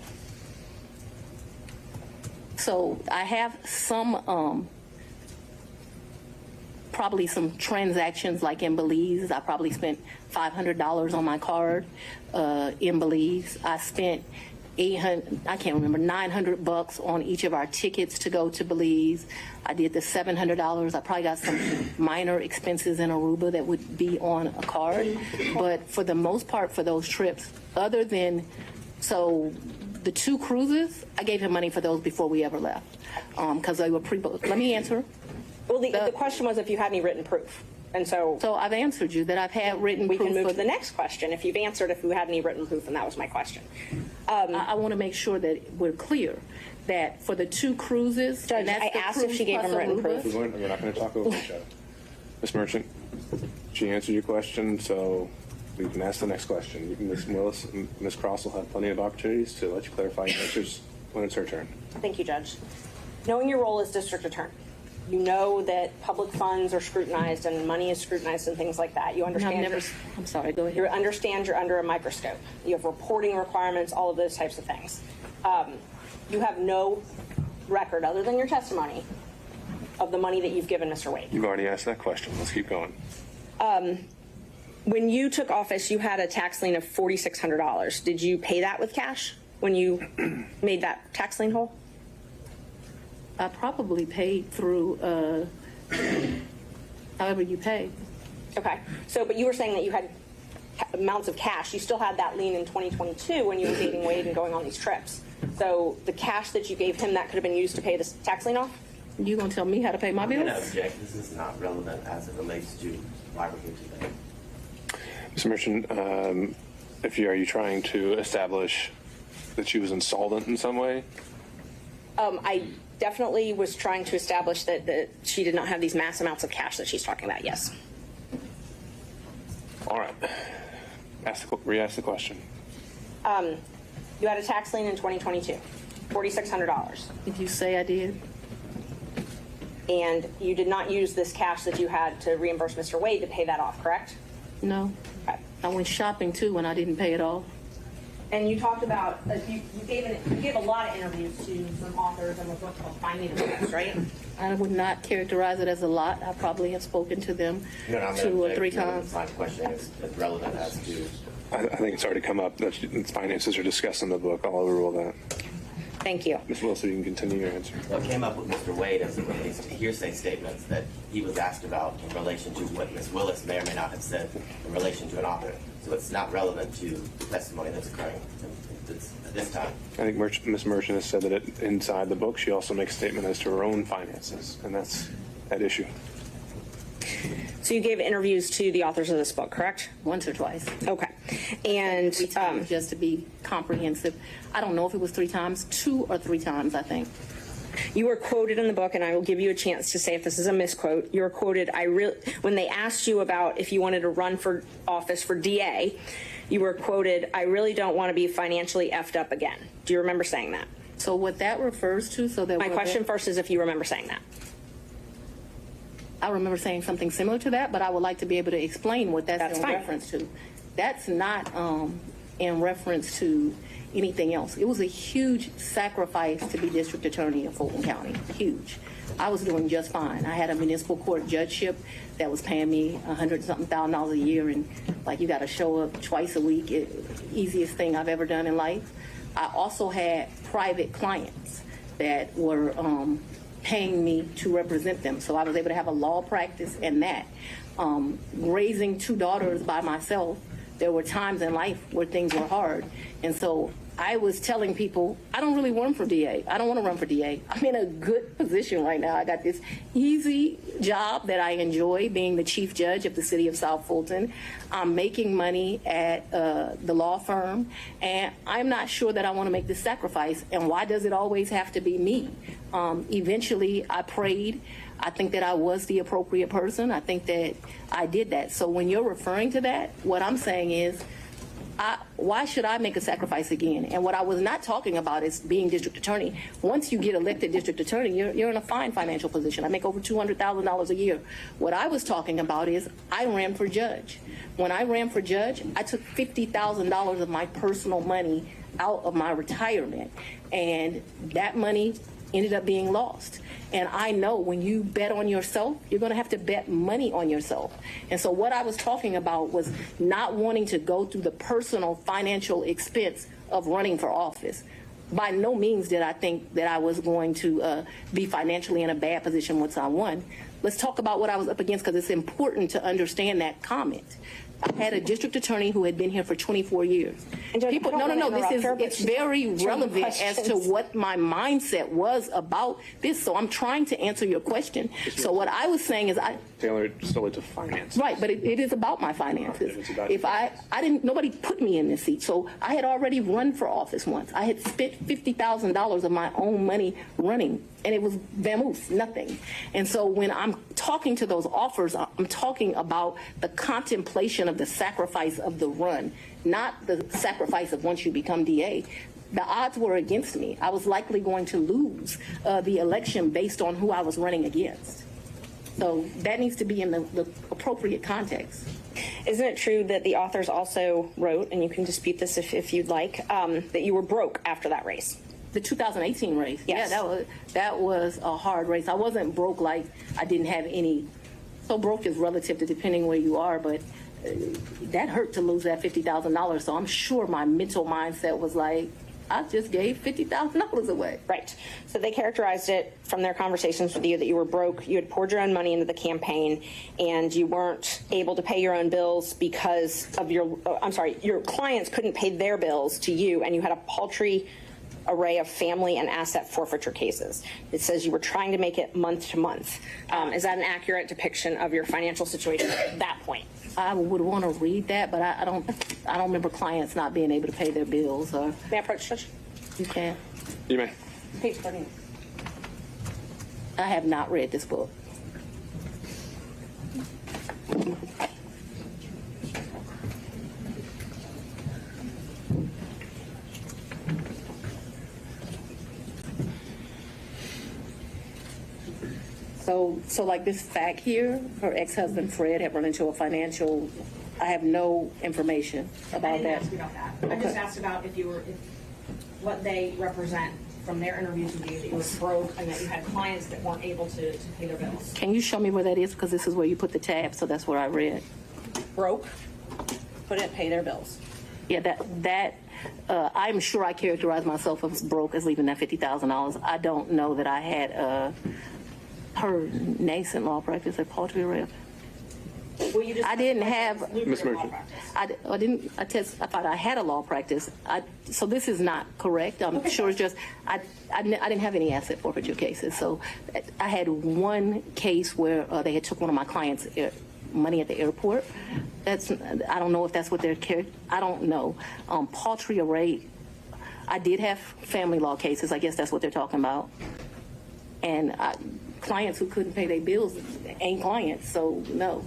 So I have some, probably some transactions like in Belize. I probably spent $500 on my card in Belize. I spent $900 on each of our tickets to go to Belize. I did the $700. I probably got some minor expenses in Aruba that would be on a card. But for the most part, for those trips, other than, so the 2 cruises, I gave him money for those before we ever left because they were pre-booked. Let me answer. Well, the question was if you had any written proof. And so I've answered you that I've had written we proof. can move to for- the next question. If you've answered if you had any written proof, and that was my question. I want to make sure that we're clear that for the 2 cruises, Judge, and that's I the asked if cruise she gave plus him written Aruba. proof. We're not going to talk over each other. Ms. Merchant, she answered your question, so we can ask the next question. You can, Ms. Willis and Ms. Cross will have plenty of opportunities to let you clarify your answers when it's her turn. Thank you, Judge. Knowing your role as district attorney, you know that public funds are scrutinized and money is scrutinized and things like that. You understand. I'm sorry, go ahead. You understand you're under a microscope. You have reporting requirements, all of those types of things. You have no record other than your testimony of the money that you've given Mr. Wade. You've already asked that question. Let's keep going. When you took office, you had a tax lien of $4,600. Did you pay that with cash when you made that tax lien whole? I probably paid through however you pay. Okay. So, but you were saying that you had amounts of cash. You still had that lien in 2022 when you were dating Wade and going on these trips. So the cash that you gave him, that could have been used to pay this tax lien off? You gonna tell me how to pay my I'm going to bills? object. This is not relevant as it relates to why we're here today. Ms. Merchant, are you trying to establish that she was insolvent in some way? I definitely was trying to establish that she did not have these mass amounts of cash that she's talking about, yes. All right. Re-ask the question. You had a tax lien in 2022, $4,600. Did you say I did? And you did not use this cash that you had to reimburse Mr. Wade to pay that off, correct? No. Okay. I went shopping too when I didn't pay it off. And you talked about, you gave a lot of interviews to some authors and a book called Find Me the Books, right? I would not characterize it as a lot. I probably have spoken to them No, 2 or 3 times. My question is relevant as to, I think it's already come up that finances are discussed in the book. I'll overrule that. Thank you. Ms. Wilson, you can continue your answer. what came up with Mr. Wade as it relates to hearsay statements that he was asked about in relation to what Ms. Willis may or may not have said in relation to an author. So it's not relevant to the testimony that's occurring at this time. I think Ms. Merchant has said that inside the book, she also makes a statement as to her own finances, and that's at issue. So you gave interviews to the authors of this book, correct? Once or twice. Okay. And 3 times, just to be comprehensive. I don't know if it was 3 times, 2 or 3 times, I think. you were quoted in the book, and I will give you a chance to say if this is a misquote. You were quoted, when they asked you about if you wanted to run for office for DA, you were quoted, "I really don't want to be financially effed up again." Do you remember saying that? So what that refers to, so that My question first is if you remember saying that. I remember saying something similar to that, but I would like to be able to explain what that's in fine. reference to. That's not in reference to anything else. It was a huge sacrifice to be district attorney in Fulton County, huge. I was doing just fine. I had a municipal court judgeship that was paying me $100-something thousand a year, and like you got to show up twice a week. Easiest thing I've ever done in life. I also had private clients that were paying me to represent them, so I was able to have a law practice and that. Raising 2 daughters by myself, there were times in life where things were hard, and so I was telling people, I don't really run for DA. I don't want to run for DA. I'm in a good position right now. I got this easy job that I enjoy, being the chief judge of the city of South Fulton. I'm making money at the law firm, and I'm not sure that I want to make this sacrifice. And why does it always have to be me? Eventually, I prayed. I think that I was the appropriate person. I think that I did that. So when you're referring to that, what I'm saying is, why should I make a sacrifice again? And what I was not talking about is being district attorney. Once you get elected district attorney, you're in a fine financial position. I make over $200,000 a year. What I was talking about is I ran for judge. When I ran for judge, I took $50,000 of my personal money out of my retirement, and that money ended up being lost. And I know when you bet on yourself, you're going to have to bet money on yourself. And so what I was talking about was not wanting to go through the personal financial expense of running for office. By no means did I think that I was going to be financially in a bad position once I won. Let's talk about what I was up against, because it's important to understand that comment. I had a district attorney who had been here for 24 years. People, it's very relevant as to what my mindset was about this. So I'm trying to answer your question. So what I was saying is Tailored solely to finance. Right, but it is about my finances. If I didn't, nobody put me in this seat. So I had already run for office once. I had spent $50,000 of my own money running, and it was vamoose, nothing. And so when I'm talking to those offers, I'm talking about the contemplation of the sacrifice of the run, not the sacrifice of once you become DA. The odds were against me. I was likely going to lose the election based on who I was running against. So that needs to be in the appropriate context. Isn't it true that the authors also wrote, and you can dispute this if you'd like, that you were broke after that race? The 2018 race. Yes. Yeah, that was a hard race. I wasn't broke like I didn't have any. So broke is relative to depending where you are, but that hurt to lose that $50,000. So I'm sure my mental mindset was like, I just gave $50,000 away. Right. So they characterized it from their conversations with you that you were broke, you had poured your own money into the campaign, and you weren't able to pay your own bills because of your clients couldn't pay their bills to you, and you had a paltry array of family and asset forfeiture cases. It says you were trying to make it month to month. Is that an accurate depiction of your financial situation at that point? I would want to read that, but I don't remember clients not being able to pay their bills. Or May I approach, Judge? you can. You may. Page 13. I have not read this book. So So like this fact here, her ex-husband Fred had run into a financial, I have no information I about didn't that. ask you about that. I just Okay. asked about if what they represent from their interviews with you, that you were broke and that you had clients that weren't able to pay their bills. Can you show me where that is? Because this is where you put the tab, so that's where I read. Broke, couldn't pay their bills. Yeah, I'm sure I characterized myself as broke as leaving that $50,000. I don't know that I had her nascent law practice at Paltry Rep. Well, you just I didn't have- lucrative Ms. law Merchant. practice. I didn't. I thought I had a law practice. So this is not correct. I'm sure it's just I didn't have any asset forfeiture cases. So I had one case where they had took one of my clients' money at the airport. I don't know if that's what they're I don't know. Paltry rate. I did have family law cases. I guess that's what they're talking about. And clients who couldn't pay their bills ain't clients. So no.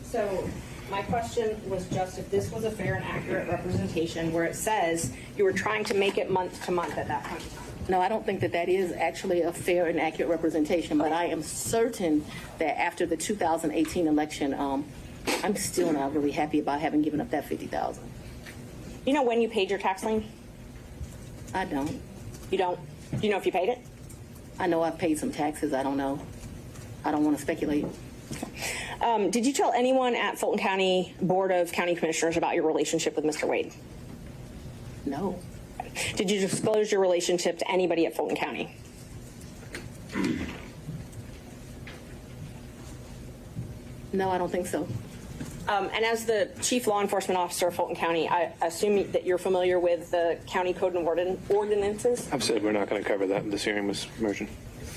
So my question was just if this was a fair and accurate representation where it says you were trying to make it month to month at that point in time. No, I don't think that is actually a fair and accurate representation, but I am certain that after the 2018 election, I'm still not really happy about having given up that $50,000. You know when you paid your tax lien? I don't. You don't? Do you know if you paid it? I know I've paid some taxes. I don't know. I don't want to speculate. Did you tell anyone at Fulton County Board of County Commissioners about your relationship with Mr. Wade? No. Did you disclose your relationship to anybody at Fulton County? No, I don't think so. And as the chief law enforcement officer of Fulton County, I assume that you're familiar with the county code and ordinances? I've said we're not going to cover that in this hearing, Ms. Merchant.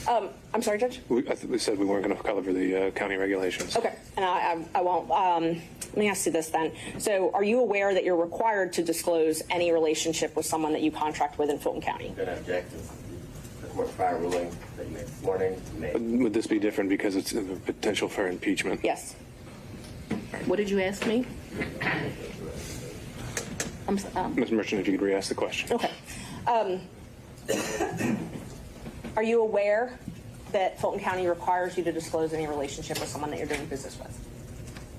I'm sorry, Judge? We said we weren't going to cover the county regulations. Okay, and I won't. Let me ask you this then. So are you aware that you're required to disclose any relationship with someone that you contract with in Fulton County? I'm going to object to the court's prior ruling that you made this morning. You made. Would this be different because it's a potential for impeachment? Yes. What did you ask me? Ms. Merchant, if you could re-ask the question. Okay. Are you aware that Fulton County requires you to disclose any relationship with someone that you're doing business with?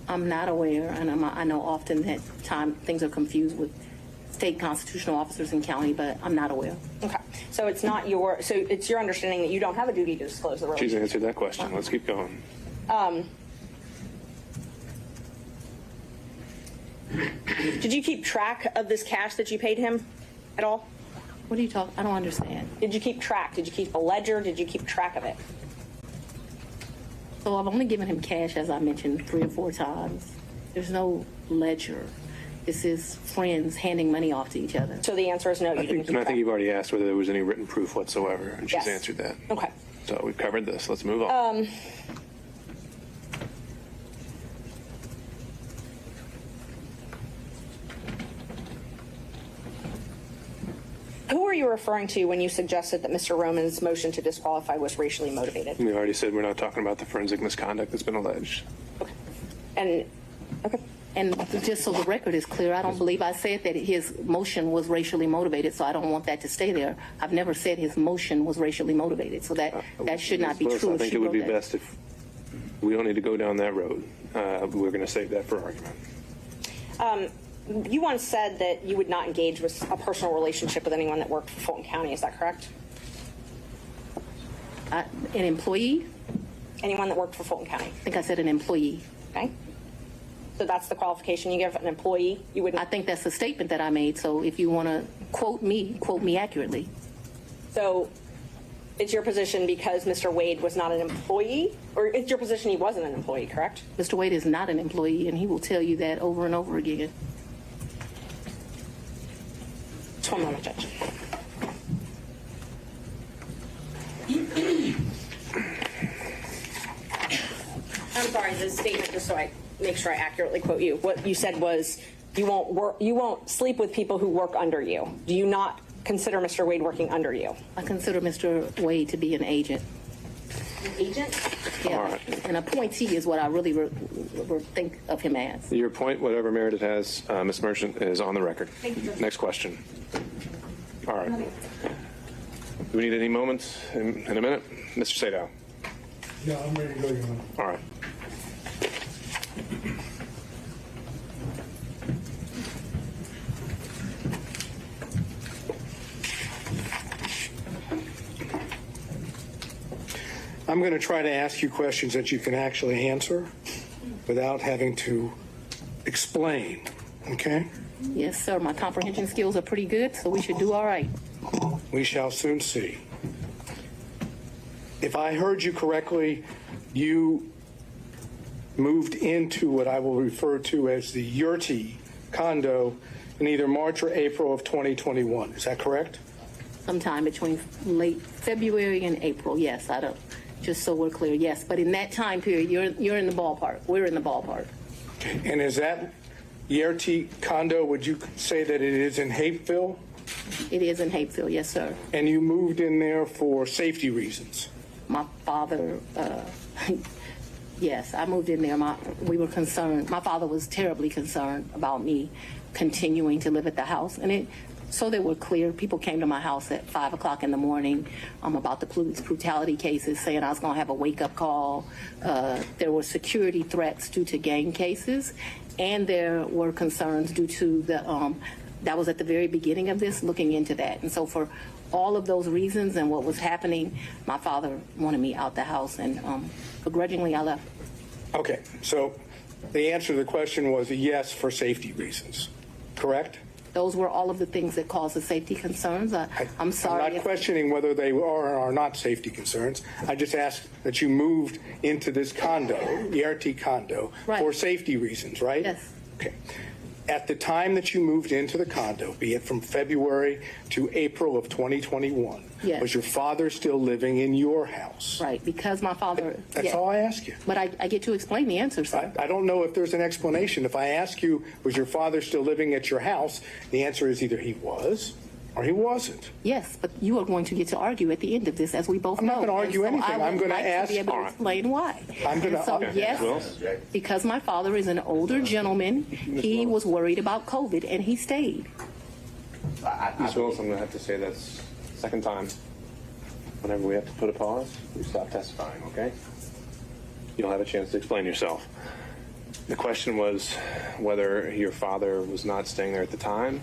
I'm not aware, and I know often that things are confused with state constitutional officers in county, but I'm not aware. Okay. So it's not so it's your understanding that you don't have a duty to disclose the She's relationship? answered that question. Let's keep going. Did you keep track of this cash that you paid him at all? What are you talking? I don't understand. Did you keep track? Did you keep a ledger? Did you keep track of it? So I've only given him cash, as I mentioned, 3 or 4 times. There's no ledger. This is friends handing money off to each other. So the answer is no, you didn't keep And I track. think you've already asked whether there was any written proof whatsoever, and she's Yes. answered that. Okay. So we've covered this. Let's move on. Who were you referring to when you suggested that Mr. Roman's motion to disqualify was racially motivated? We already said we're not talking about the forensic misconduct that's been alleged. And, okay. And just so the record is clear, I don't believe I said that his motion was racially motivated, so I don't want that to stay there. I've never said his motion was racially motivated, so that should not be Ms. Lewis, true. I if think she it would wrote be that. best if we don't need to go down that road. We're going to save that for argument. You once said that you would not engage with a personal relationship with anyone that worked for Fulton County. Is that correct? An employee? Anyone that worked for Fulton County. I think I said an employee. Okay. So that's the qualification you give an employee? You wouldn't. I think that's the statement that I made, so if you want to quote me accurately. So it's your position because Mr. Wade was not an employee? Or it's your position he wasn't an employee, correct? Mr. Wade is not an employee, and he will tell you that over and over again. Just one moment, Judge. I'm sorry, the statement, just so I make sure I accurately quote you. What you said was you won't sleep with people who work under you. Do you not consider Mr. Wade working under you? I consider Mr. Wade to be an agent. An agent? Yeah, All right. an appointee is what I really think of him as. Your point, whatever merit it has, Ms. Merchant, is on the record. Thank you, Judge. Next question. All right. Do we need any moments in a minute? Mr. Sadow. Yeah, I'm ready to go, Your Honor. All right. I'm going to try to ask you questions that you can actually answer without having to explain, okay? Yes, sir. My comprehension skills are pretty good, so we should do all right. We shall soon see. If I heard you correctly, you moved into what I will refer to as the Yurti condo in either March or April of 2021. Is that correct? Sometime between late February and April. Yes, I don't. Just so we're clear, yes. But in that time period, you're in the ballpark. We're in the ballpark. And is that Yurti condo, would you say that it is in Hapeville? It is in Hapeville, yes, sir. And you moved in there for safety reasons? My father, yes, I moved in there. We were concerned. My father was terribly concerned about me continuing to live at the house. And so they were clear. People came to my house at 5 o'clock in the morning about the police brutality cases, saying I was going to have a wake-up call. There were security threats due to gang cases, and there were concerns due to the, that was at the very beginning of this, looking into that. And so for all of those reasons and what was happening, my father wanted me out the house, and begrudgingly I left. Okay, so the answer to the question was a yes for safety reasons, correct? Those were all of the things that caused the safety concerns. I'm sorry. I'm not questioning whether they are or are not safety concerns. I just asked that you moved into this condo, the RT condo, Right. for safety reasons, right? Yes. Okay. At the time that you moved into the condo, be it from February to April of 2021, Yes. was your father still living in your house? Right, because my father. That's yeah. all I ask you. But I get to explain the answer, sir. I don't know if there's an explanation. If I ask you, was your father still living at your house, the answer is either he was or he wasn't. Yes, but you are going to get to argue at the end of this, as we both I'm know. not gonna argue And anything. I I'm would gonna like ask- to be able all to right. explain why. I'm gonna- And so, okay. yes, because my father is an older gentleman, he was worried about COVID, and he stayed. Ms. Willis, I'm going to have to say that's second time. Whenever we have to put a pause, you stop testifying, okay? You'll have a chance to explain yourself. The question was whether your father was not staying there at the time,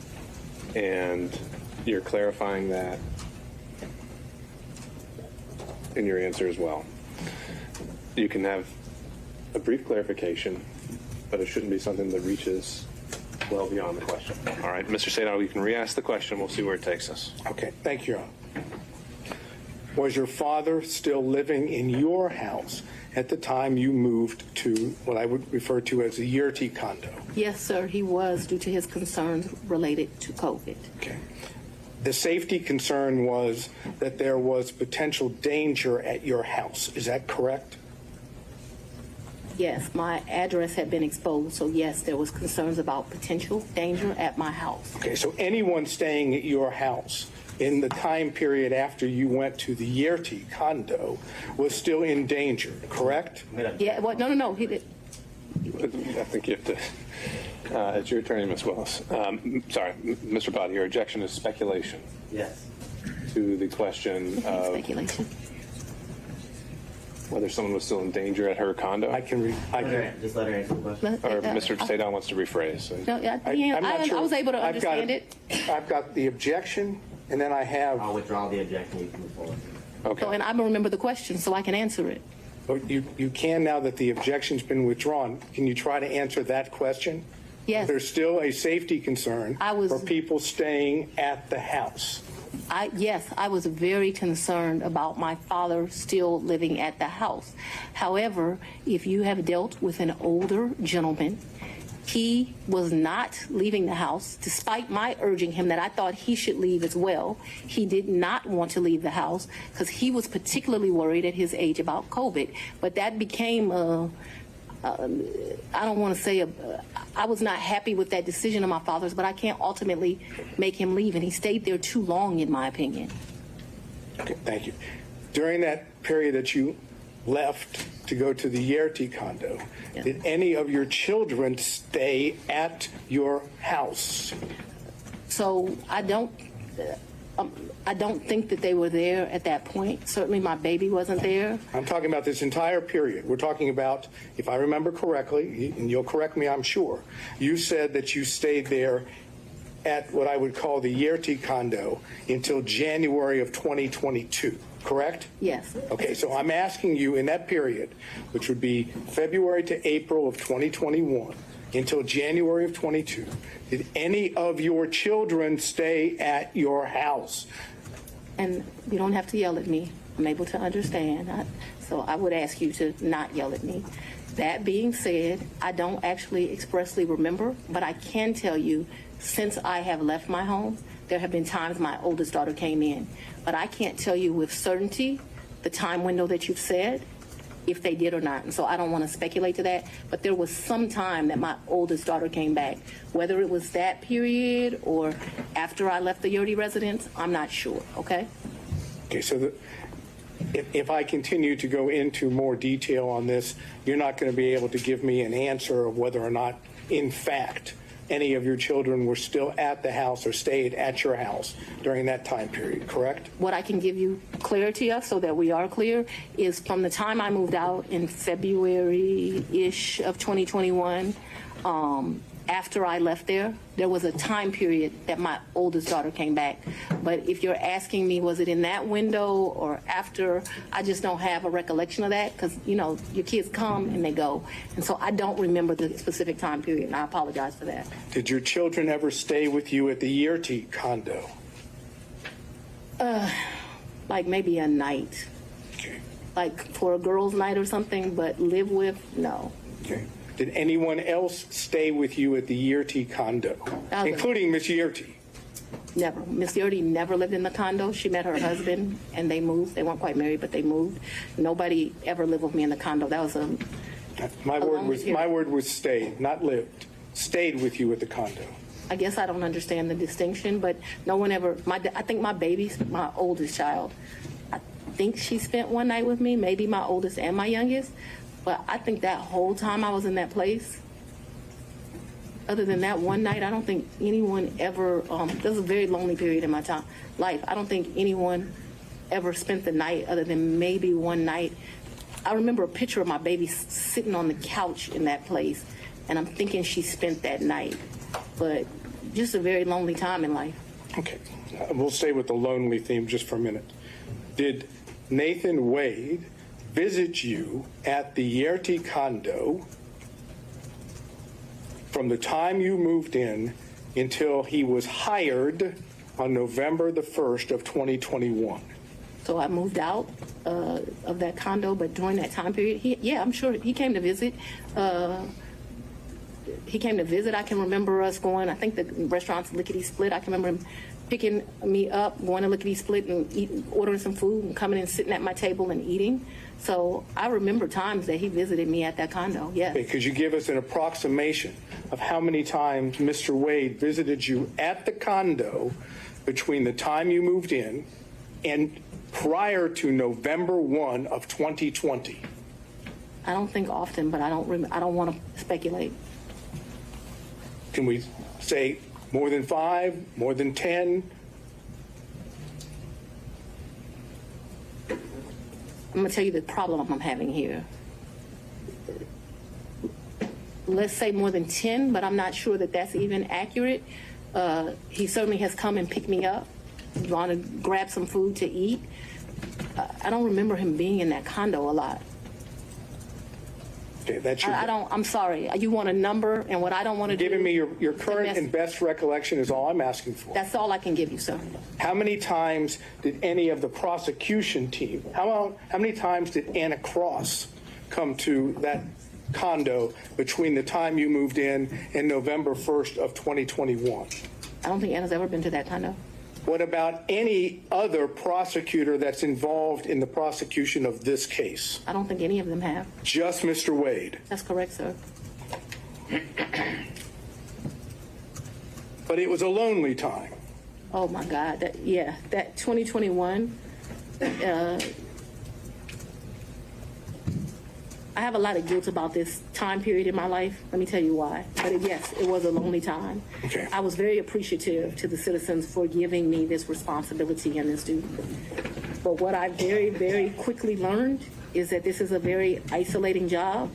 and you're clarifying that in your answer as well. You can have a brief clarification, but it shouldn't be something that reaches well beyond the question. All right, Mr. Sadov, you can re-ask the question. We'll see where it takes us. Okay, thank you, Your Honor. Was your father still living in your house at the time you moved to what I would refer to as the Yurti condo? Yes, sir, he was, due to his concerns related to COVID. Okay. The safety concern was that there was potential danger at your house. Is that correct? Yes, my address had been exposed, so yes, there was concerns about potential danger at my house. Okay, so anyone staying at your house in the time period after you went to the Yurti condo was still in danger, correct? Yeah, well, no, he did. I think you have to, it's your attorney, Ms. Willis. Sorry, Mr. Bott, your objection is speculation Yes. to the question of Speculation. whether someone was still in danger at her condo. Just let her answer the question. Or Mr. Sadon wants to rephrase. No, I'm not sure. I was able to I've got understand it. I've got the objection, and then I have, I'll withdraw the objection. You can move forward. So, Okay. and I remember the question, so I can answer it. you can now that the objection's been withdrawn. Can you try to answer that question? Yes. There's still a safety concern I was- for people staying at the house. Yes, I was very concerned about my father still living at the house. However, if you have dealt with an older gentleman, he was not leaving the house, despite my urging him that I thought he should leave as well. He did not want to leave the house because he was particularly worried at his age about COVID. But that became I don't want to say I was not happy with that decision of my father's, but I can't ultimately make him leave, and he stayed there too long, in my opinion. Okay, thank you. During that period that you left to go to the Yurti condo, Yeah. did any of your children stay at your house? So I don't, I don't think that they were there at that point. Certainly my baby wasn't there. I'm talking about this entire period. We're talking about, if I remember correctly, and you'll correct me, I'm sure, you said that you stayed there at what I would call the Yerty condo until January of 2022, correct? Yes. Okay, so I'm asking you in that period, which would be February to April of 2021 until January of 22, did any of your children stay at your house? And you don't have to yell at me. I'm able to understand. So I would ask you to not yell at me. That being said, I don't actually expressly remember, but I can tell you since I have left my home, there have been times my oldest daughter came in. But I can't tell you with certainty the time window that you've said, if they did or not. And so I don't want to speculate to that. But there was some time that my oldest daughter came back. Whether it was that period or after I left the Yerty residence, I'm not sure, okay? Okay, so if I continue to go into more detail on this, you're not going to be able to give me an answer of whether or not, in fact, any of your children were still at the house or stayed at your house during that time period, correct? What I can give you clarity of, so that we are clear, is from the time I moved out in February-ish of 2021, after I left there was a time period that my oldest daughter came back. But if you're asking me, was it in that window or after, I just don't have a recollection of that because, you know, your kids come and they go. And so I don't remember the specific time period, and I apologize for that. Did your children ever stay with you at the Yerty condo? Like maybe a night, Okay. like for a girls' night or something, but live with, no. Okay. Did anyone else stay with you at the Yerty condo, Other- including Miss Yerty? Never. Miss Yerty never lived in the condo. She met her husband and they moved. They weren't quite married, but they moved. Nobody ever lived with me in the condo. That was My long period. word was stayed, not lived. Stayed with you at the condo. I guess I don't understand the distinction, but no one ever, I think my baby's my oldest child. I think she spent one night with me, maybe my oldest and my youngest, but I think that whole time I was in that place, other than that one night, I don't think anyone ever, this was a very lonely period in my life. I don't think anyone ever spent the night other than maybe one night. I remember a picture of my baby sitting on the couch in that place, and I'm thinking she spent that night. But just a very lonely time in life. Okay, we'll stay with the lonely theme just for a minute. Did Nathan Wade visit you at the Yerty condo from the time you moved in until he was hired on November the 1st of 2021? So I moved out of that condo, but during that time period, I'm sure he came to visit. He came to visit. I can remember us going, I think the restaurant's Lickety Split. I can remember him picking me up, going to Lickety Split and ordering some food and coming and sitting at my table and eating. So I remember times that he visited me at that condo, yes. Okay, could you give us an approximation of how many times Mr. Wade visited you at the condo between the time you moved in and prior to November 1 of 2020? I don't think often, but I don't want to speculate. Can we say more than 5, more than 10? I'm going to tell you the problem I'm having here. Let's say more than 10, but I'm not sure that that's even accurate. He certainly has come and picked me up, gone to grab some food to eat. I don't remember him being in that condo a lot. Okay, that's your. I'm sorry. You want a number, and what I don't want to do. Giving me your current and best recollection is all I'm asking for. That's all I can give you, sir. How many times did any of the prosecution team, how many times did Anna Cross come to that condo between the time you moved in and November 1st of 2021? I don't think Anna's ever been to that condo. What about any other prosecutor that's involved in the prosecution of this case? I don't think any of them have. Just Mr. Wade. That's correct, sir. But it was a lonely time. Oh my God, that 2021, I have a lot of guilt about this time period in my life. Let me tell you why. But yes, it was a lonely time. Okay. I was very appreciative to the citizens for giving me this responsibility and this duty. But what I very, very quickly learned is that this is a very isolating job,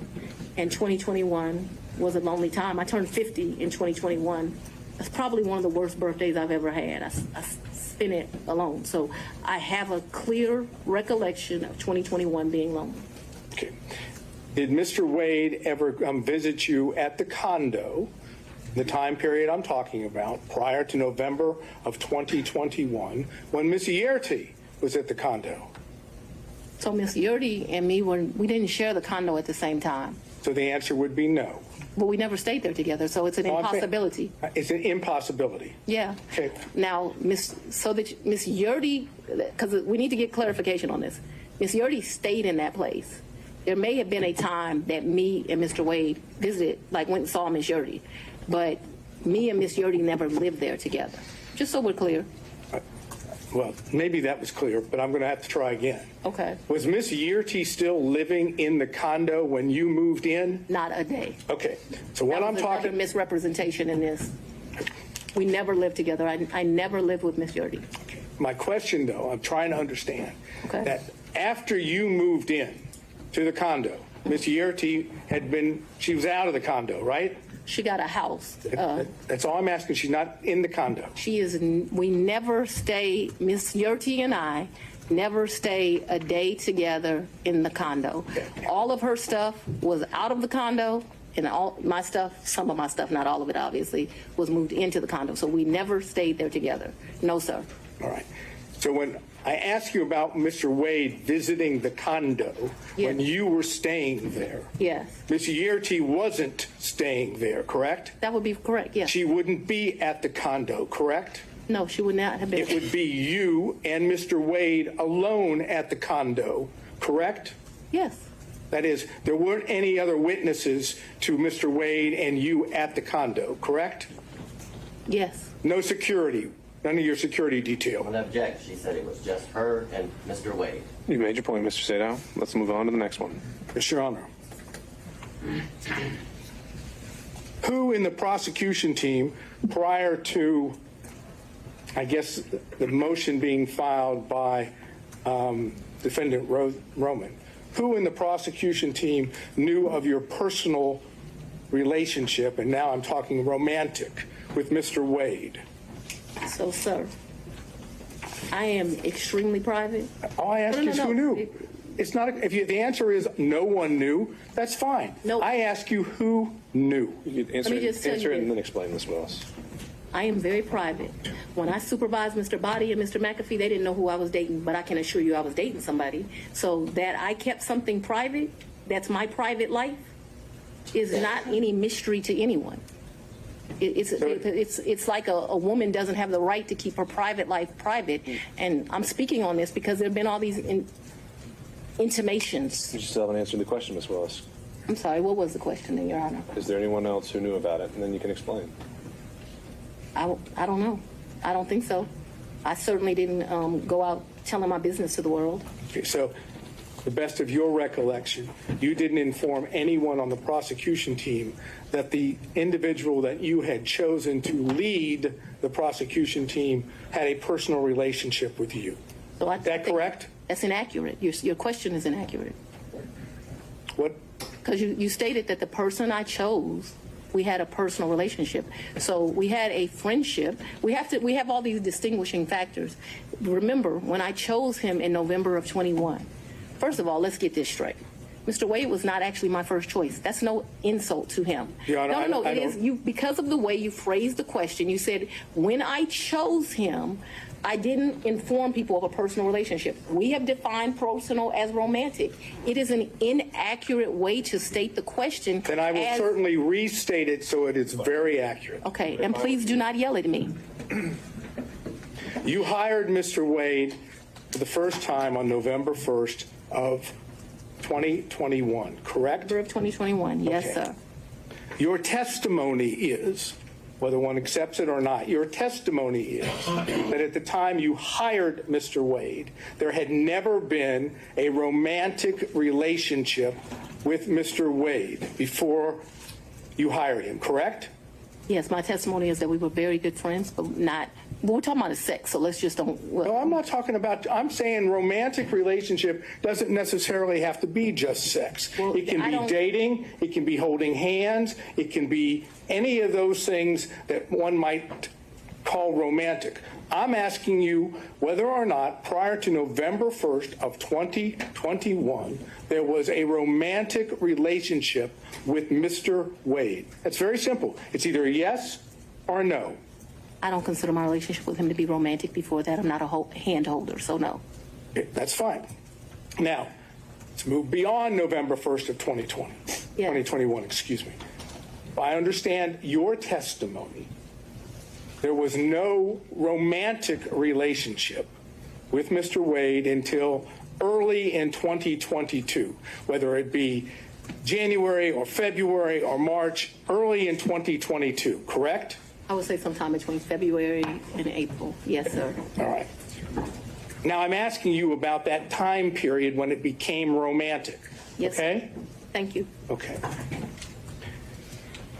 and 2021 was a lonely time. I turned 50 in 2021. That's probably one of the worst birthdays I've ever had. I spent it alone. So I have a clear recollection of 2021 being lonely. Okay. Did Mr. Wade ever visit you at the condo, the time period I'm talking about, prior to November of 2021, when Ms. Yerty was at the condo? So Miss Yurdy and me, we didn't share the condo at the same time. So the answer would be no. But we never stayed there together, so it's an impossibility. It's an impossibility. Yeah. Okay. Now, Miss Yurdy, because we need to get clarification on this. Miss Yurdy stayed in that place. There may have been a time that me and Mr. Wade visited, like went and saw Miss Yurdy, but me and Miss Yurdy never lived there together. Just so we're clear. Well, maybe that was clear, but I'm going to have to try again. Okay. Was Ms. Yerty still living in the condo when you moved in? Not a day. Okay. So what That I'm was another talking, misrepresentation in this. We never lived together. I never lived with Miss Yurdy. my question though, I'm trying to understand Okay. that after you moved in to the condo, Ms. Yerty she was out of the condo, right? She got a house. That's all I'm asking. She's not in the condo. We never stay, Miss Yurty and I never stay a day together in the condo. All of her stuff was out of the condo, and all my stuff, some of my stuff, not all of it obviously, was moved into the condo. So we never stayed there together. No, sir. All right. So when I ask you about Mr. Wade visiting the condo, when Yes. you were staying there, Yes, Ms. Yerty wasn't staying there, correct? that would be correct. Yes. She wouldn't be at the condo, correct? No, she would not have been. It would be you and Mr. Wade alone at the condo, correct? Yes. That is, there weren't any other witnesses to Mr. Wade and you at the condo, correct? Yes. No security, none of your security I'm detail. gonna object. She said it was just her and Mr. Wade. You made your point, Mr. Sadow. Let's move on to the next one. Yes, Your Honor. Who in the prosecution team, prior to, I guess, the motion being filed by Defendant Roman, who in the prosecution team knew of your personal relationship, and now I'm talking romantic, with Mr. Wade? So, sir, I am extremely private. All I ask No, no, is no. who knew. It's not, the answer is no one knew, that's fine. No. I ask you who knew. You could answer, me just tell answer you it and this. then explain, Ms. Willis. I am very private. When I supervised Mr. Body and Mr. McAfee, they didn't know who I was dating, but I can assure you I was dating somebody. So that I kept something private, that's my private life, is not any mystery to anyone. It's like a woman doesn't have the right to keep her private life private. And I'm speaking on this because there have been all these intimations. You still haven't answered the question, Ms. Willis. I'm sorry, what was the question then, Your Honor? Is there anyone else who knew about it? And then you can explain. I don't know. I don't think so. I certainly didn't go out telling my business to the world. Okay, so, the best of your recollection, you didn't inform anyone on the prosecution team that the individual that you had chosen to lead the prosecution team had a personal relationship with you. So Is that correct? That's inaccurate. Your question is inaccurate. What? Because you stated that the person I chose, we had a personal relationship. So we had a friendship. We have all these distinguishing factors. Remember, when I chose him in November of 21, first of all, let's get this straight. Mr. Wade was not actually my first choice. That's no insult to him. Your Honor, No, I it is don't- you because of the way you phrased the question. You said, when I chose him, I didn't inform people of a personal relationship. We have defined personal as romantic. It is an inaccurate way to state the question. Then I will as- certainly restate it so it is very accurate. Okay, and please do not yell at me. You hired Mr. Wade for the first time on November 1st of 2021, correct? November of 2021, yes, Okay. sir. Your testimony is whether one accepts it or not, your testimony is that at the time you hired Mr. Wade, there had never been a romantic relationship with Mr. Wade before you hired him, correct? Yes, my testimony is that we were very good friends, but not, well, we're talking about his sex, so let's just don't. No, I'm not talking about, I'm saying romantic relationship doesn't necessarily have to be just sex. Well, It can I be don't- dating, it can be holding hands, it can be any of those things that one might call romantic. I'm asking you whether or not prior to November 1st of 2021, there was a romantic relationship with Mr. Wade. That's very simple. It's either a yes or a no. I don't consider my relationship with him to be romantic before that. I'm not a hand holder, so no. Okay, that's fine. Now, let's move beyond November 1st of 2020, Yeah. 2021, excuse me. If I understand your testimony, there was no romantic relationship with Mr. Wade until early in 2022, whether it be January or February or March, early in 2022, correct? I would say sometime between February and April. Yes, sir. All right. Now I'm asking you about that time period when it became romantic. Yes, sir. Okay? Thank you. Okay.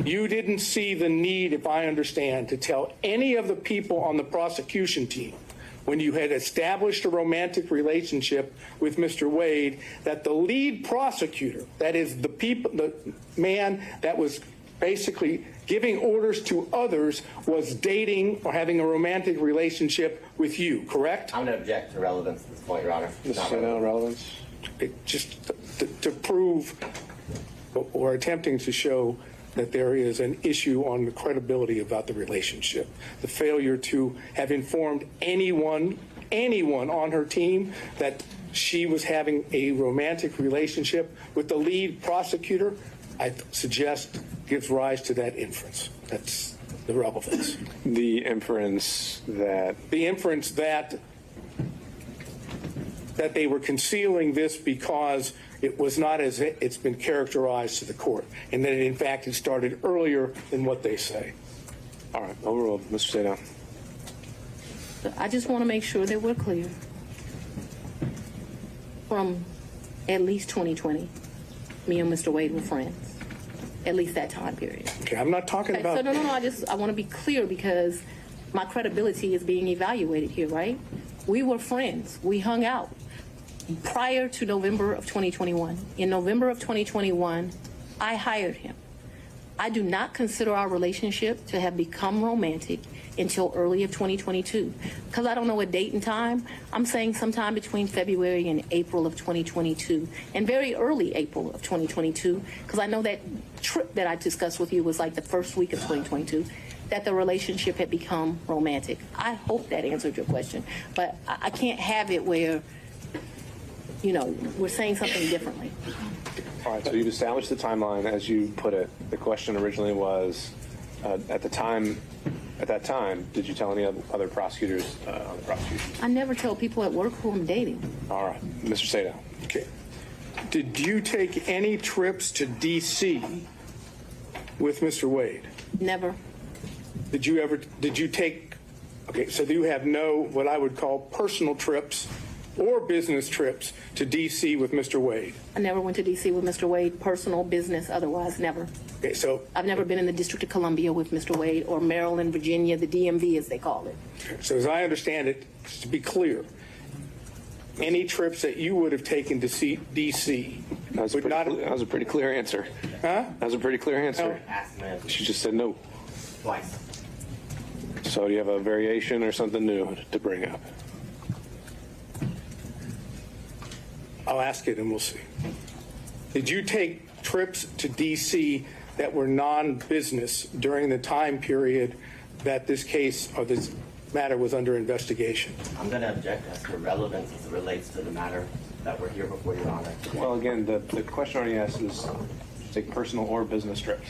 You didn't see the need, if I understand, to tell any of the people on the prosecution team when you had established a romantic relationship with Mr. Wade that the lead prosecutor, that is the man that was basically giving orders to others, was dating or having a romantic relationship with you, correct? I'm going to object to relevance at this point, Your Honor. It's not Mr. Sano, relevant. relevance? Just to prove or attempting to show that there is an issue on the credibility about the relationship. The failure to have informed anyone on her team that she was having a romantic relationship with the lead prosecutor, I suggest gives rise to that inference. That's the relevance. The inference that The inference that they were concealing this because it was not as it's been characterized to the court, and that in fact it started earlier than what they say. all right, overruled. Mr. Sano. I just want to make sure that we're clear. From at least 2020, me and Mr. Wade were friends. At least that time period. Okay, I'm not talking Okay, about. so no, I want to be clear because my credibility is being evaluated here, right? We were friends. We hung out prior to November of 2021. In November of 2021, I hired him. I do not consider our relationship to have become romantic until early of 2022. Because I don't know a date and time, I'm saying sometime between February and April of 2022, and very early April of 2022, because I know that trip that I discussed with you was like the first week of 2022, that the relationship had become romantic. I hope that answered your question, but I can't have it where, you know, we're saying something differently. All right, so you've established the timeline as you put it. The question originally was, at that time, did you tell any other prosecutors on the prosecution? I never tell people at work who I'm dating. All right, Mr. Sato. Okay. Did you take any trips to D.C. with Mr. Wade? Never. Did you take, okay, so you have no, what I would call personal trips or business trips to D.C. with Mr. Wade? I never went to D.C. with Mr. Wade, personal, business, otherwise, never. Okay, so, I've never been in the District of Columbia with Mr. Wade, or Maryland, Virginia, the DMV as they call it. so as I understand it, just to be clear, any trips that you would have taken to see D.C. That would not was a pretty clear answer. Huh? That was a pretty clear answer. Ask the man She just said no. twice. So do you have a variation or something new to bring up? I'll ask it and we'll see. Did you take trips to D.C. that were non-business during the time period that this case or this matter was under investigation? I'm going to object as to relevance as it relates to the matter that we're here before Your Honor. Well, again, the question already asked is take personal or business trips.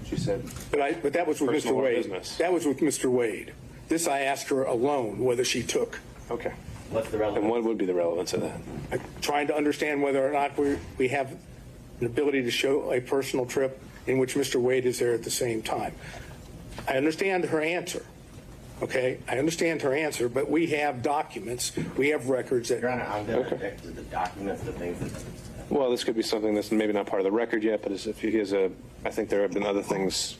She said, But that was with Personal Mr. or Wade. business? That was with Mr. Wade. This I asked her alone whether she took. okay. What's the And relevance? what would be the relevance of that? I'm trying to understand whether or not we have an ability to show a personal trip in which Mr. Wade is there at the same time. I understand her answer. Okay, I understand her answer, but we have documents, we have records that. Your Honor, I'm going to object to the documents, the things that. Well, this could be something that's maybe not part of the record yet, but if he has I think there have been other things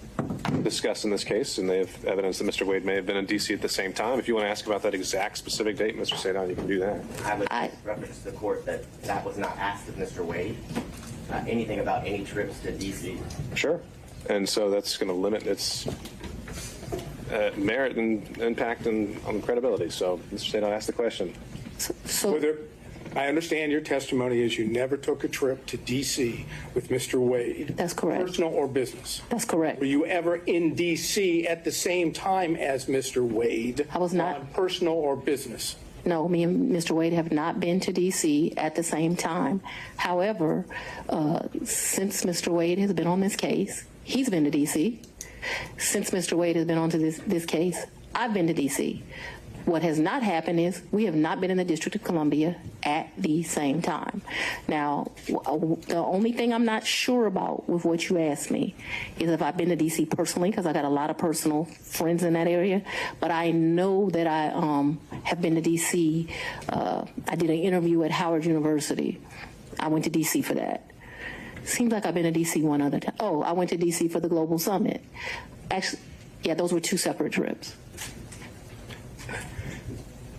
discussed in this case, and they have evidence that Mr. Wade may have been in D.C. at the same time. If you want to ask about that exact specific date, Mr. Sadon, you can do that. I would reference to the court that that was not asked of Mr. Wade. Anything about any trips to D.C. Sure. And so that's going to limit its merit and impact on credibility. So, Mr. Sadon, ask the question. So I understand your testimony is you never took a trip to D.C. with Mr. Wade. That's correct. Personal or business. that's correct. Were you ever in D.C. at the same time as Mr. Wade? I was not. On personal or business? No, me and Mr. Wade have not been to D.C. at the same time. However, since Mr. Wade has been on this case, he's been to D.C. Since Mr. Wade has been on to this case, I've been to D.C. What has not happened is we have not been in the District of Columbia at the same time. Now, the only thing I'm not sure about with what you asked me is if I've been to D.C. personally, because I got a lot of personal friends in that area. But I know that I have been to D.C. I did an interview at Howard University. I went to D.C. for that. Seems like I've been to D.C. one other time. Oh, I went to D.C. for the Global Summit. Actually, yeah, those were two separate trips.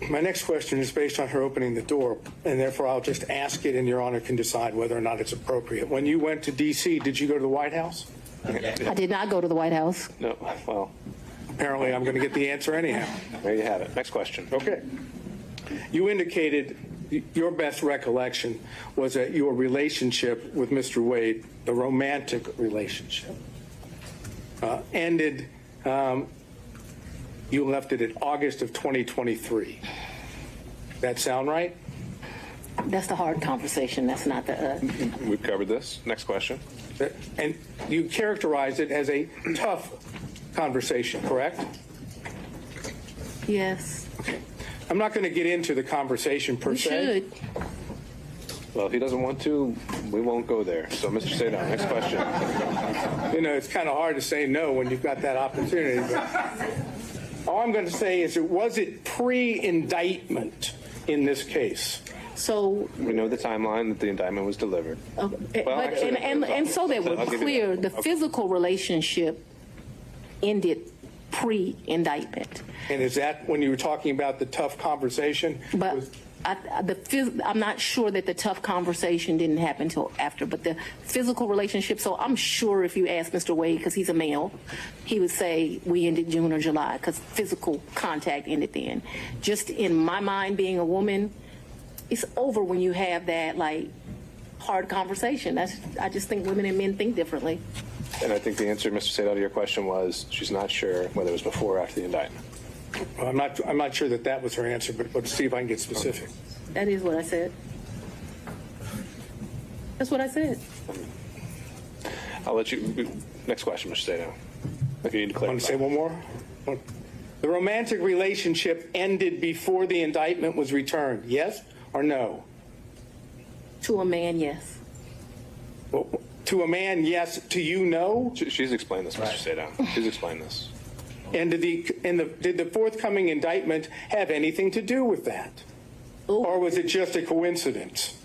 My next question is based on her opening the door, and therefore I'll just ask it, and Your Honor can decide whether or not it's appropriate. When you went to D.C., did you go to the White House? I did not go to the White House. No. Well, Apparently, I'm going to get the answer anyhow. there you have it. Next question. Okay. You indicated your best recollection was that your relationship with Mr. Wade, the romantic relationship, ended, you left it in August of 2023. That sound right? That's the hard conversation. That's not the. We've covered this. Next question. And you characterized it as a tough conversation, correct? Yes. I'm not going to get into the conversation per We se. should. Well, if he doesn't want to, we won't go there. So, Mr. Sadon, next question. You know, it's kind of hard to say no when you've got that opportunity. But all I'm going to say is, was it pre-indictment in this case? So, We know the timeline that the indictment was delivered. but, actually, and so that we're I'll give you clear, that. the physical relationship ended pre-indictment. And is that when you were talking about the tough conversation? But Was- I'm not sure that the tough conversation didn't happen until after, but the physical relationship, so I'm sure if you ask Mr. Wade, because he's a male, he would say we ended June or July, because physical contact ended then. Just in my mind, being a woman, it's over when you have that, like, hard conversation. I just think women and men think differently. And I think the answer, Mr. Sadon, to your question was she's not sure whether it was before or after the indictment. Well, I'm not sure that was her answer, but let's see if I can get specific. That is what I said. That's what I said. I'll let you. Next question, Mr. Sadon. If you need to Want to say clarify. one more? The romantic relationship ended before the indictment was returned, yes or no? To a man, yes. Well, to a man, yes. To you, no? She's explained this, Mr. Sadon. She's explained this. And did the forthcoming indictment have anything to do with that? Or was it just a coincidence?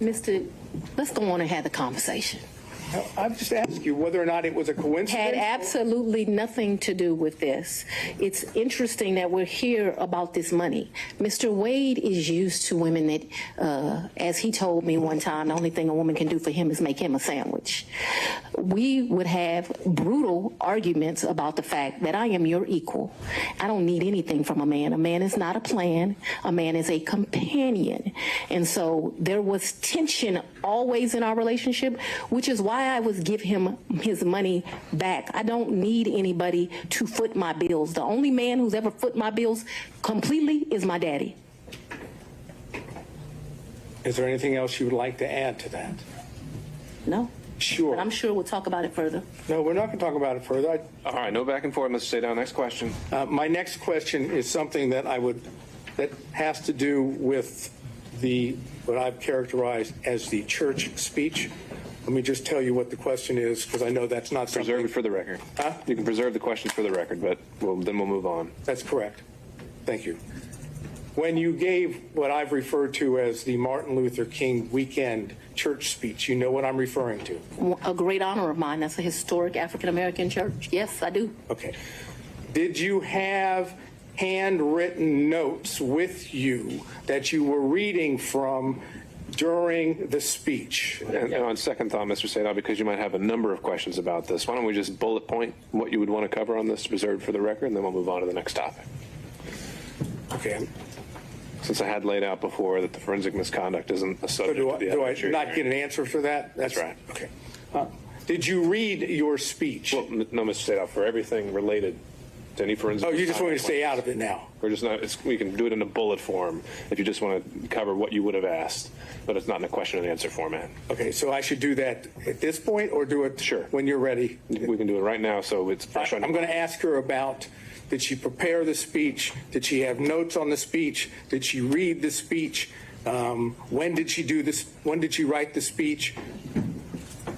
Mr., let's go on and have the conversation. I've just asked you whether or not it was a coincidence. Had absolutely nothing to do with this. It's interesting that we're here about this money. Mr. Wade is used to women that, as he told me one time, the only thing a woman can do for him is make him a sandwich. We would have brutal arguments about the fact that I am your equal. I don't need anything from a man. A man is not a plan. A man is a companion. And so there was tension always in our relationship, which is why I would give him his money back. I don't need anybody to foot my bills. The only man who's ever foot my bills completely is my daddy. Is there anything else you would like to add to that? No. Sure. But I'm sure we'll talk about it further. No, we're not going to talk about it further. All right, no back and forth, Mr. Sadon. Next question. My next question is something that that has to do with what I've characterized as the church speech. Let me just tell you what the question is, because I know that's not Preserve it something. for the record. Huh? You can preserve the questions for the record, but then we'll move on. That's correct. Thank you. When you gave what I've referred to as the Martin Luther King weekend church speech, you know what I'm referring to? A great honor of mine. That's a historic African-American church. Yes, I do. Okay. Did you have handwritten notes with you that you were reading from during the speech? And on second thought, Mr. Sadov, because you might have a number of questions about this, why don't we just bullet point what you would want to cover on this to preserve for the record, and then we'll move on to the next topic. Okay. Since I had laid out before that the forensic misconduct isn't a So subject do of the I evidence you're not hearing. get an answer for that? That's right. Okay. Did you read your speech? Well, no, Mr. Sadov, for everything related to any forensic Oh, you just want me to misconduct stay claims. out of it now? We're just not, we can do it in a bullet form if you just want to cover what you would have asked, but it's not in a question and answer format. Okay, so I should do that at this point or do it Sure. when you're ready? We can do it right now, so it's fresh on. I'm going to ask her about, did she prepare the speech? Did she have notes on the speech? Did she read the speech? When did she do this? When did she write the speech?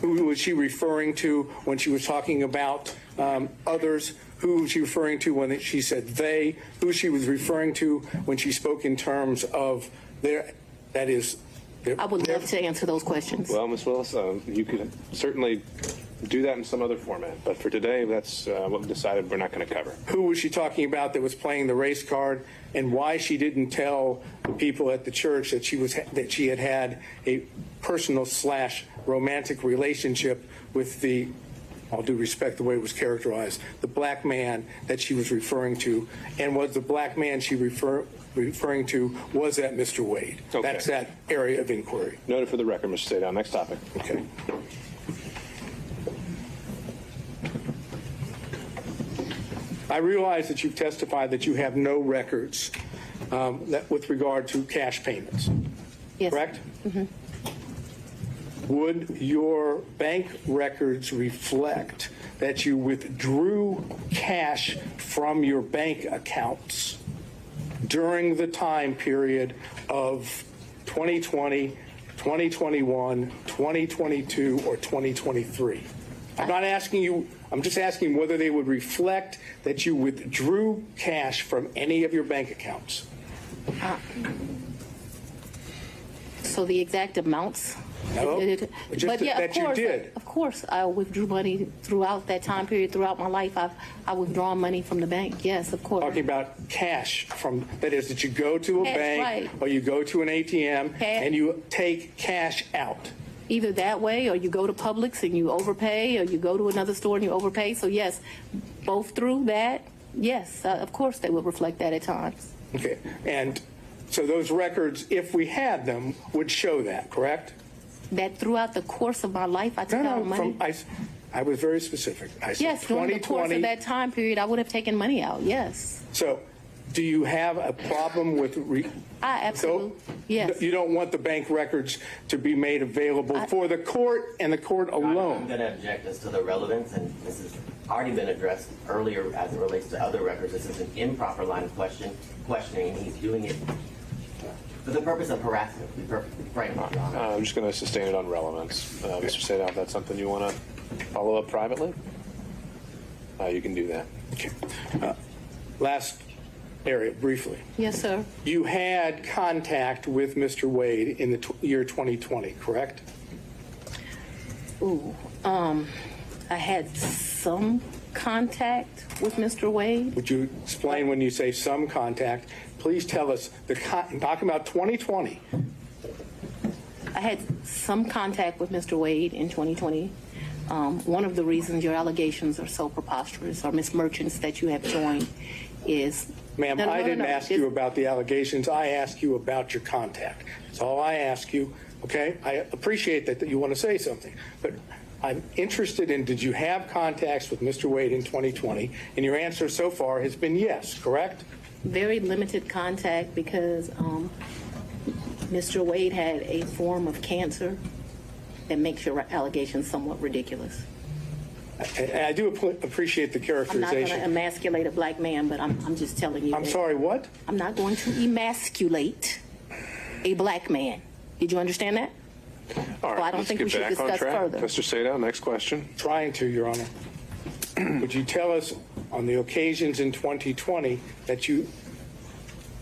Who was she referring to when she was talking about others? Who was she referring to when she said they? Who she was referring to when she spoke in terms of their, that is, I would love to answer those questions. Well, Ms. Willis, you could certainly do that in some other format, but for today, that's what we decided we're not going to cover. who was she talking about that was playing the race card, and why she didn't tell the people at the church that she had had a personal / romantic relationship with the, all due respect the way it was characterized, the black man that she was referring to, and was the black man she referring to, was that Mr. Wade? Okay. That's that area of inquiry. Noted for the record, Mr. Sadov. Next topic. Okay. I realize that you've testified that you have no records with regard to cash payments, Yes. correct? Mm-hmm. Would your bank records reflect that you withdrew cash from your bank accounts during the time period of 2020, 2021, 2022, or 2023? I'm not asking you, I'm just asking whether they would reflect that you withdrew cash from any of your bank accounts. So the exact amounts? No, just But yeah, that of you course, did. Of course, I withdrew money throughout that time period, throughout my life. I withdrawn money from the bank. Yes, of course. Talking about cash from, that is that you go to a Cash, bank right. or you go to an ATM Cash. and you take cash out. Either that way, or you go to Publix and you overpay, or you go to another store and you overpay. So yes, both through that, yes, of course they would reflect that at times. Okay, and so those records, if we had them, would show that, correct? That throughout the course of my life, I took out money. I was very specific. I said Yes, during the course of 2020. that time period, I would have taken money out. Yes, So do you have a problem with, I absolutely, yes. you don't want the bank records to be made available for the court and the court I'm alone? going to object as to the relevance, and this has already been addressed earlier as it relates to other records. This is an improper line of questioning, and he's doing it for the purpose of harassment, to be perfectly frank, Your Honor. I'm just going to sustain it on relevance. Mr. Sadov, if that's something you want to follow up privately, you can do that. Okay. Last area, briefly. Yes, sir. You had contact with Mr. Wade in the year 2020, correct? Ooh, I had some contact with Mr. Wade. Would you explain when you say some contact? Please tell us, talking about 2020. I had some contact with Mr. Wade in 2020. One of the reasons your allegations are so preposterous, or Ms. Merchants that you have joined, is... Ma'am, No, no, I no, didn't no. ask you about the allegations. I asked you about your contact. That's all I ask you, okay? I appreciate that you want to say something, but I'm interested in, did you have contacts with Mr. Wade in 2020? And your answer so far has been yes, correct? Very limited contact because Mr. Wade had a form of cancer that makes your allegations somewhat ridiculous. And I do appreciate the I'm not going to characterization. emasculate a black man, but I'm just telling you. I'm that sorry, what? I'm not going to emasculate a black man. Did you understand that? All Well, I right, don't let's think we get should back on discuss track. further. Mr. Sato, next question. Trying to, Your Honor. Would you tell us on the occasions in 2020 that you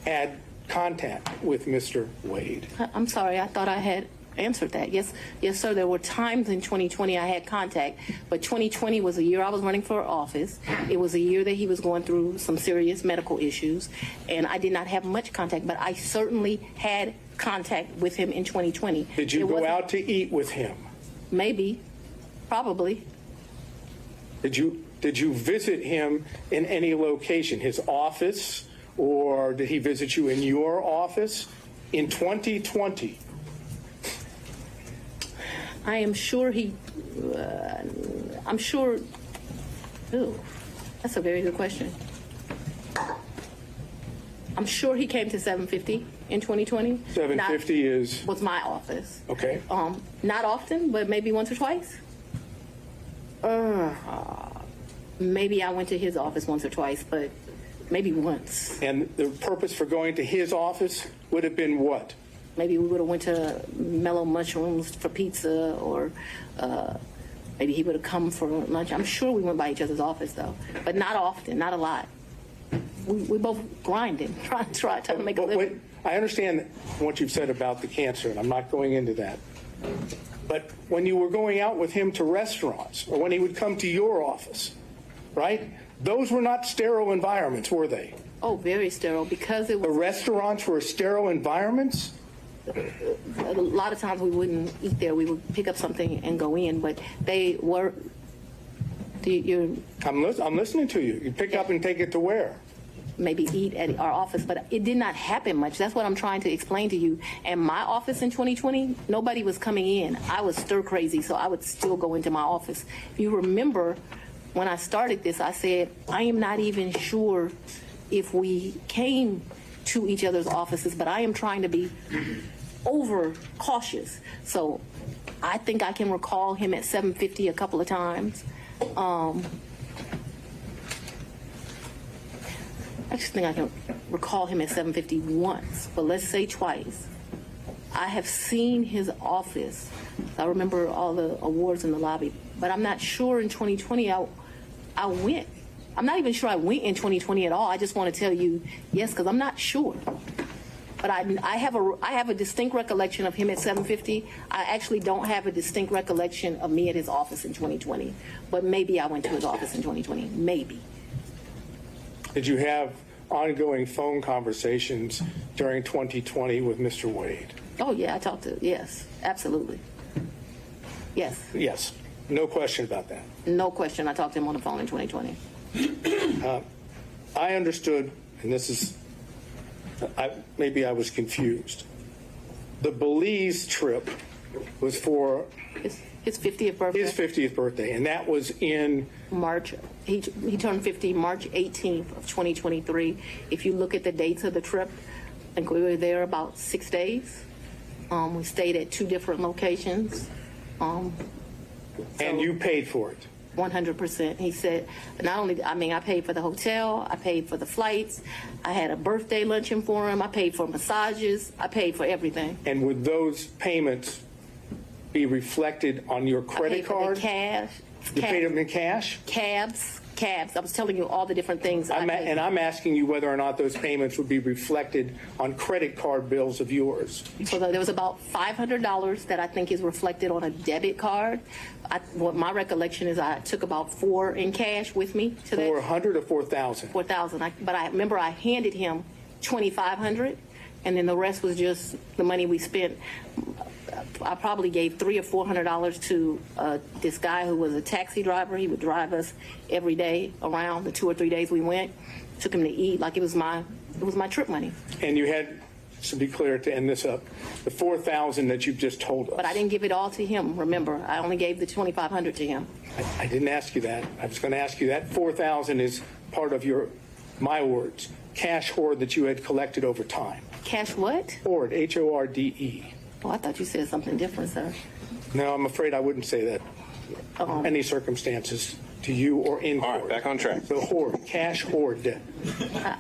had contact with Mr. Wade? I'm sorry, I thought I had answered that. Yes, sir, there were times in 2020 I had contact, but 2020 was a year I was running for office. It was a year that he was going through some serious medical issues, and I did not have much contact, but I certainly had contact with him in 2020. Did you It go wasn't- out to eat with him? Maybe, probably. Did you visit him in any location, his office, or did he visit you in your office in 2020? I am sure I'm sure, ooh, that's a very good question. I'm sure he came to 750 in 2020. 750 is, Was my office. okay. Not often, but maybe once or twice. Maybe I went to his office once or twice, but maybe once. And the purpose for going to his office would have been what? Maybe we would have went to Mellow Mushrooms for pizza, or maybe he would have come for lunch. I'm sure we went by each other's office though, but not often, not a lot. We both grinding, trying to make a But living. I understand what you've said about the cancer, and I'm not going into that. But when you were going out with him to restaurants, or when he would come to your office, right? Those were not sterile environments, were they? Oh, very sterile, because it The was restaurants were sterile environments? a lot of times we wouldn't eat there. We would pick up something and go in, but they were. You I'm listening to you. You pick up and take it to where? maybe eat at our office, but it did not happen much. That's what I'm trying to explain to you. And my office in 2020, nobody was coming in. I was stir crazy, so I would still go into my office. You remember when I started this, I said, I am not even sure if we came to each other's offices, but I am trying to be over cautious. So I think I can recall him at 750 a couple of times. I just think I can recall him at 750 once, but let's say twice. I have seen his office. I remember all the awards in the lobby, but I'm not sure in 2020 I went. I'm not even sure I went in 2020 at all. I just want to tell you yes, because I'm not sure. But I have a distinct recollection of him at 750. I actually don't have a distinct recollection of me at his office in 2020. But maybe I went to his office in 2020. Maybe. Did you have ongoing phone conversations during 2020 with Mr. Wade? Oh, yeah, I talked to, yes, absolutely. Yes, Yes, no question about that. no question. I talked to him on the phone in 2020. I understood, and this is, maybe I was confused. The Belize trip was for His 50th birthday. his 50th birthday, and that was in March. He turned 50 March 18th of 2023. If you look at the dates of the trip, I think we were there about 6 days. We stayed at 2 different locations. and you paid for it. 100%. He said, not only, I paid for the hotel, I paid for the flights, I had a birthday luncheon for him, I paid for massages, I paid for everything. And would those payments be reflected on your I credit paid for card? the cash. You paid them in cash? Cabs. I was telling you all the different things. I paid. And I'm asking you whether or not those payments would be reflected on credit card bills of yours. So there was about $500 that I think is reflected on a debit card. What my recollection is, I took about $4 in cash with me to that. 400 or 4,000? 4,000. But I remember I handed him 2,500, and then the rest was just the money we spent. I probably gave $300 or $400 to this guy who was a taxi driver. He would drive us every day around the 2 or 3 days we went. Took him to eat like it was my trip money. And you had, to be clear, to end this up, the 4,000 that you've just told us. But I didn't give it all to him. Remember, I only gave the 2,500 to him. I didn't ask you that. I was going to ask you that 4,000 is part of your, my words, cash hoard that you had collected over time. Cash what? Hoard, H-O-R-D-E. Oh, I thought you said something different, sir. No, I'm afraid I wouldn't say that any circumstances to you or in All right, court. back on track. The hoard, cash hoard.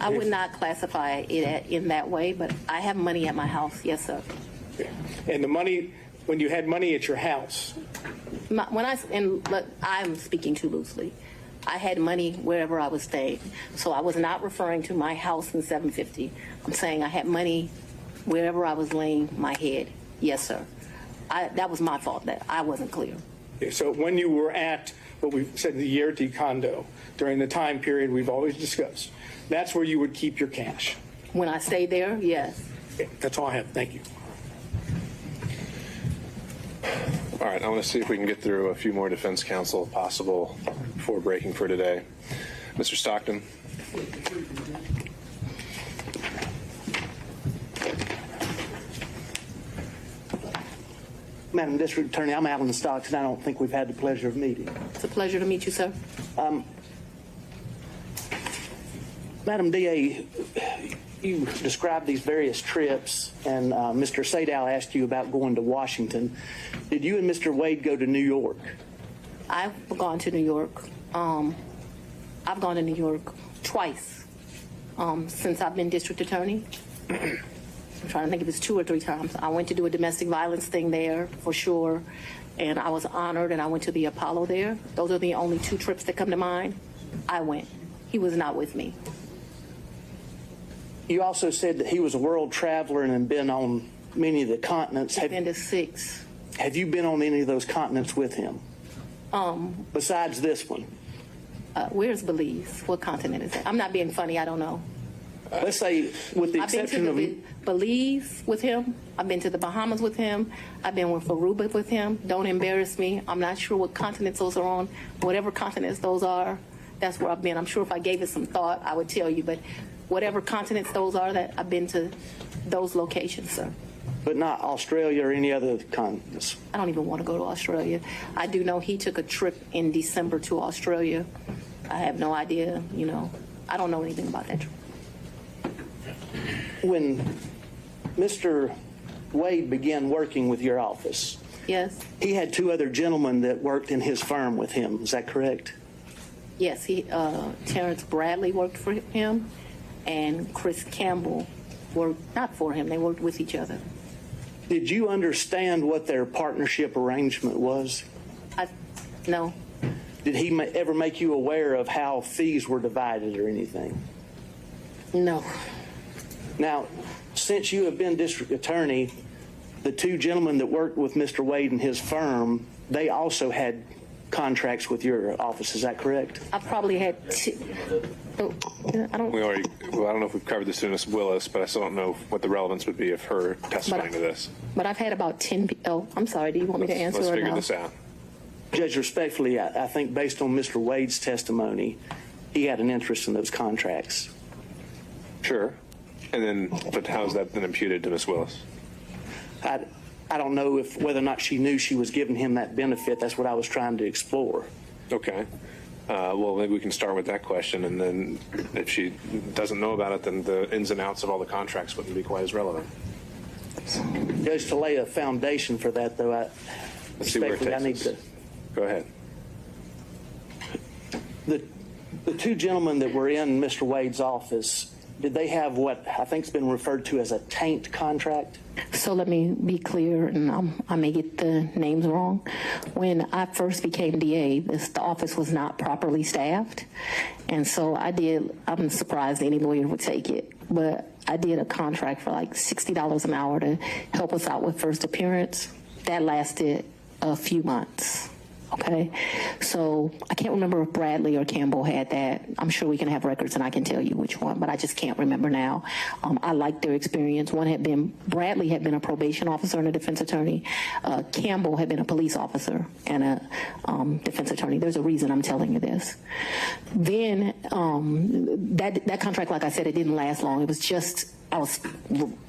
I would not classify it in that way, but I have money at my house. Yes, sir. And the money when you had money at your house. I'm speaking too loosely. I had money wherever I was staying. So I was not referring to my house in 750. I'm saying I had money wherever I was laying my head. Yes, sir. That was my fault that I wasn't clear. Okay, so when you were at what we've said, the Yerty condo, during the time period we've always discussed, that's where you would keep your cash. When I stayed there, yes. Okay, that's all I have. Thank you. All right, I want to see if we can get through a few more defense counsel if possible before breaking for today. Mr. Stockton. Madam District Attorney, I'm Alan Stockton. I don't think we've had the pleasure of meeting. It's a pleasure to meet you, sir. Madam DA, you described these various trips, and Mr. Sadow asked you about going to Washington. Did you and Mr. Wade go to New York? I've gone to New York. I've gone to New York twice since I've been district attorney. I'm trying to think if it's 2 or 3 times. I went to do a domestic violence thing there for sure, and I was honored, and I went to the Apollo there. Those are the only 2 trips that come to mind. I went. He was not with me. You also said that he was a world traveler and had been on many of the continents. I've been to 6. Have you been on any of those continents with him? Besides this one? Where's Belize? What continent is that? I'm not being funny. I don't know. Let's say, with the I've been exception to of Belize with him. I've been to the Bahamas with him. I've been with Aruba with him. Don't embarrass me. I'm not sure what continents those are on. Whatever continents those are, that's where I've been. I'm sure if I gave it some thought, I would tell you. But whatever continents those are, that I've been to those locations, sir. but not Australia or any other continents. I don't even want to go to Australia. I do know he took a trip in December to Australia. I have no idea, I don't know anything about that trip. When Mr. Wade began working with your office, Yes, he had two other gentlemen that worked in his firm with him. Is that correct? yes, Terrence Bradley worked for him, and Chris Campbell worked not for him. They worked with each other. Did you understand what their partnership arrangement was? No, Did he ever make you aware of how fees were divided or anything? no. Now, since you have been district attorney, the two gentlemen that worked with Mr. Wade and his firm, they also had contracts with your office. Is that correct? I probably had I don't. I don't know if we've covered this in Ms. Willis, but I still don't know what the relevance would be of her testifying to this. But I've had about 10. Oh, I'm sorry. Do you want me to answer Let's or figure no? this out. Judge, respectfully, I think based on Mr. Wade's testimony, he had an interest in those contracts. Sure. And then, but how has that been imputed to Ms. Willis? I don't know whether or not she knew she was giving him that benefit. That's what I was trying to explore. Okay. Well, maybe we can start with that question, and then if she doesn't know about it, then the ins and outs of all the contracts wouldn't be quite as relevant. Judge, to lay a foundation for that, though, Let's see where it respectfully, I need takes to. us. Go ahead. The two gentlemen that were in Mr. Wade's office, did they have what I think has been referred to as a taint contract? So let me be clear, and I may get the names wrong. When I first became DA, the office was not properly staffed. And so I'm surprised any lawyer would take it, but I did a contract for like $60 an hour to help us out with first appearance. That lasted a few months. Okay, so I can't remember if Bradley or Campbell had that. I'm sure we can have records and I can tell you which one, but I just can't remember now. I liked their experience. Bradley had been a probation officer and a defense attorney. Campbell had been a police officer and a defense attorney. There's a reason I'm telling you this. Then that contract, like I said, it didn't last long. It was just, I was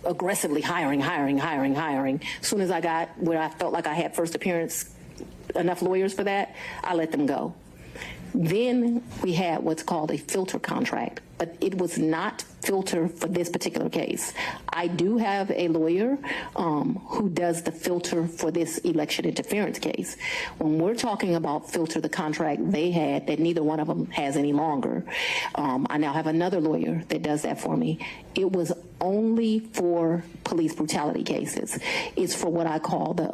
aggressively hiring. As soon as I got where I felt like I had first appearance, enough lawyers for that, I let them go. Then we had what's called a filter contract, but it was not filter for this particular case. I do have a lawyer who does the filter for this election interference case. When we're talking about filter, the contract they had that neither one of them has any longer, I now have another lawyer that does that for me. It was only for police brutality cases. It's for what I call the,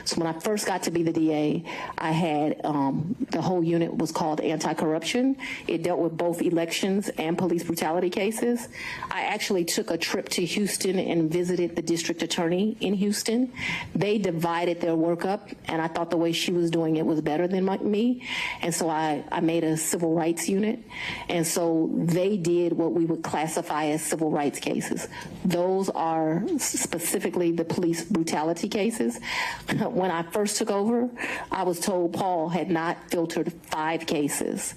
so when I first got to be the DA, I had, the whole unit was called anti-corruption. It dealt with both elections and police brutality cases. I actually took a trip to Houston and visited the district attorney in Houston. They divided their work up, and I thought the way she was doing it was better than me. And so I made a civil rights unit. And so they did what we would classify as civil rights cases. Those are specifically the police brutality cases. When I first took over, I was told Paul had not filtered 5 cases.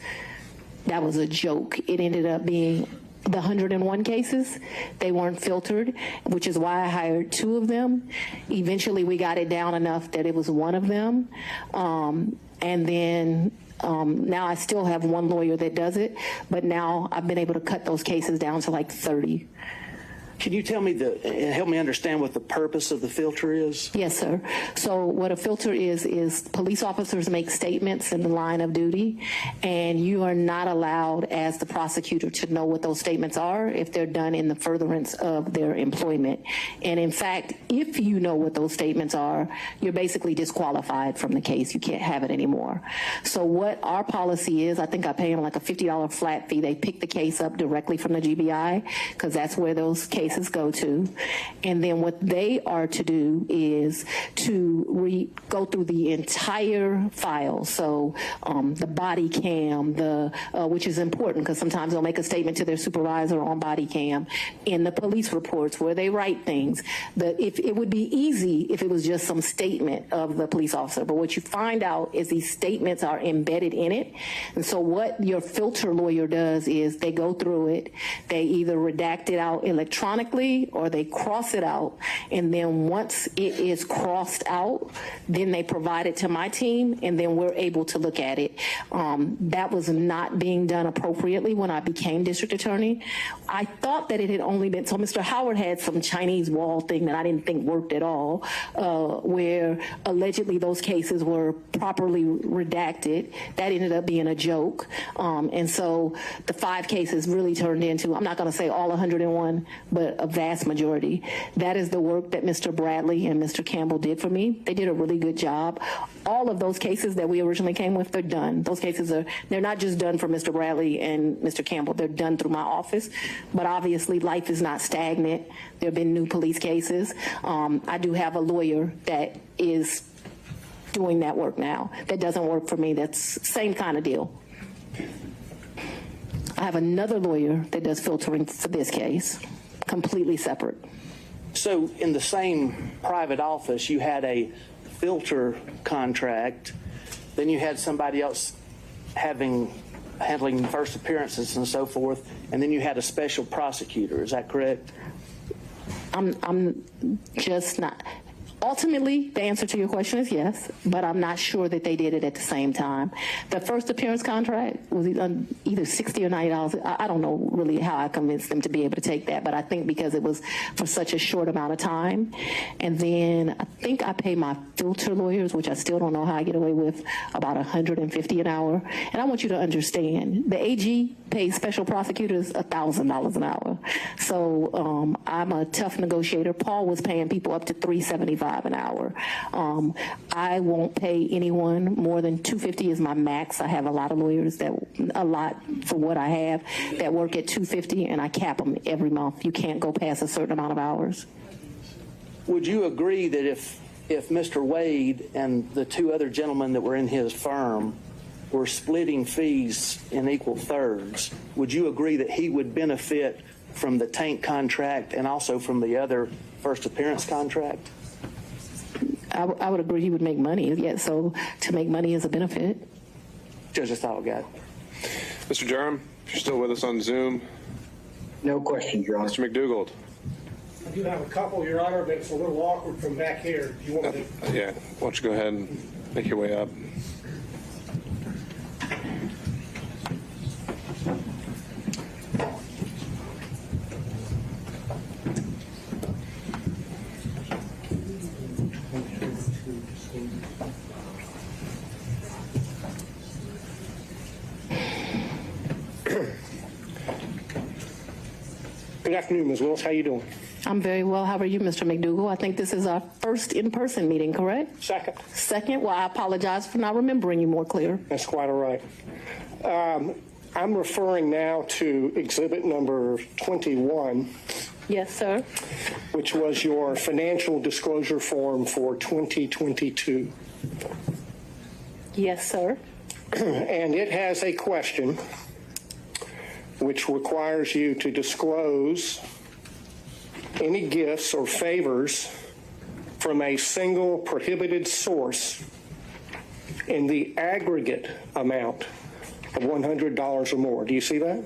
That was a joke. It ended up being the 101 cases. They weren't filtered, which is why I hired 2 of them. Eventually, we got it down enough that it was 1 of them. And then now I still have 1 lawyer that does it, but now I've been able to cut those cases down to like 30. Can you tell me and help me understand what the purpose of the filter is? Yes, sir. So what a filter is police officers make statements in the line of duty, and you are not allowed as the prosecutor to know what those statements are if they're done in the furtherance of their employment. And in fact, if you know what those statements are, you're basically disqualified from the case. You can't have it anymore. So what our policy is, I think I pay them like a $50 flat fee. They pick the case up directly from the GBI because that's where those cases go to, and then what they are to do is to go through the entire file. So the body cam, which is important because sometimes they'll make a statement to their supervisor on body cam, in the police reports where they write things. If it would be easy if it was just some statement of the police officer, but what you find out is these statements are embedded in it. And so what your filter lawyer does is they go through it, they either redact it out electronically or they cross it out, and then once it is crossed out, then they provide it to my team, and then we're able to look at it. That was not being done appropriately when I became district attorney. I thought that it had only been, so Mr. Howard had some Chinese wall thing that I didn't think worked at all, where allegedly those cases were properly redacted. That ended up being a joke. And so the 5 cases really turned into, I'm not going to say all 101, but a vast majority. That is the work that Mr. Bradley and Mr. Campbell did for me. They did a really good job. All of those cases that we originally came with, they're done. Those cases they're not just done for Mr. Bradley and Mr. Campbell, they're done through my office. But obviously life is not stagnant. There have been new police cases. I do have a lawyer that is doing that work now. That doesn't work for me. That's same kind of deal. I have another lawyer that does filtering for this case, completely separate. So in the same private office, you had a filter contract, then you had somebody else handling first appearances and so forth, and then you had a special prosecutor. Is that correct? I'm just not. Ultimately, the answer to your question is yes, but I'm not sure that they did it at the same time. The first appearance contract was either $60 or $90. I don't know really how I convinced them to be able to take that, but I think because it was for such a short amount of time. And then I think I pay my filter lawyers, which I still don't know how I get away with, about $150 an hour. And I want you to understand, the AG pays special prosecutors $1,000 an hour. So I'm a tough negotiator. Paul was paying people up to $375 an hour. I won't pay anyone more than $250 is my max. I have a lot of lawyers a lot for what I have that work at $250, and I cap them every month. You can't go past a certain amount of hours. Would you agree that if Mr. Wade and the 2 other gentlemen that were in his firm were splitting fees in equal thirds, would you agree that he would benefit from the tank contract and also from the other first appearance contract? I would agree he would make money. Yeah, so to make money is a benefit. Judge Thalgott. Mr. Durham, if you're still with us on Zoom. No questions, Your Honor. Mr. McDougald. I do have a couple, Your Honor, but it's a little awkward from back here. Do you want me to? Yeah, why don't you go ahead and make your way up. Good afternoon, Ms. Willis. How you doing? I'm very well. How are you, Mr. McDougal? I think this is our first in-person meeting, correct? Second. Second? Well, I apologize for not remembering you more clear. That's quite all right. I'm referring now to exhibit number 21, Yes, sir. which was your financial disclosure form for 2022. Yes, sir. And it has a question which requires you to disclose any gifts or favors from a single prohibited source in the aggregate amount of $100 or more. Do you see that?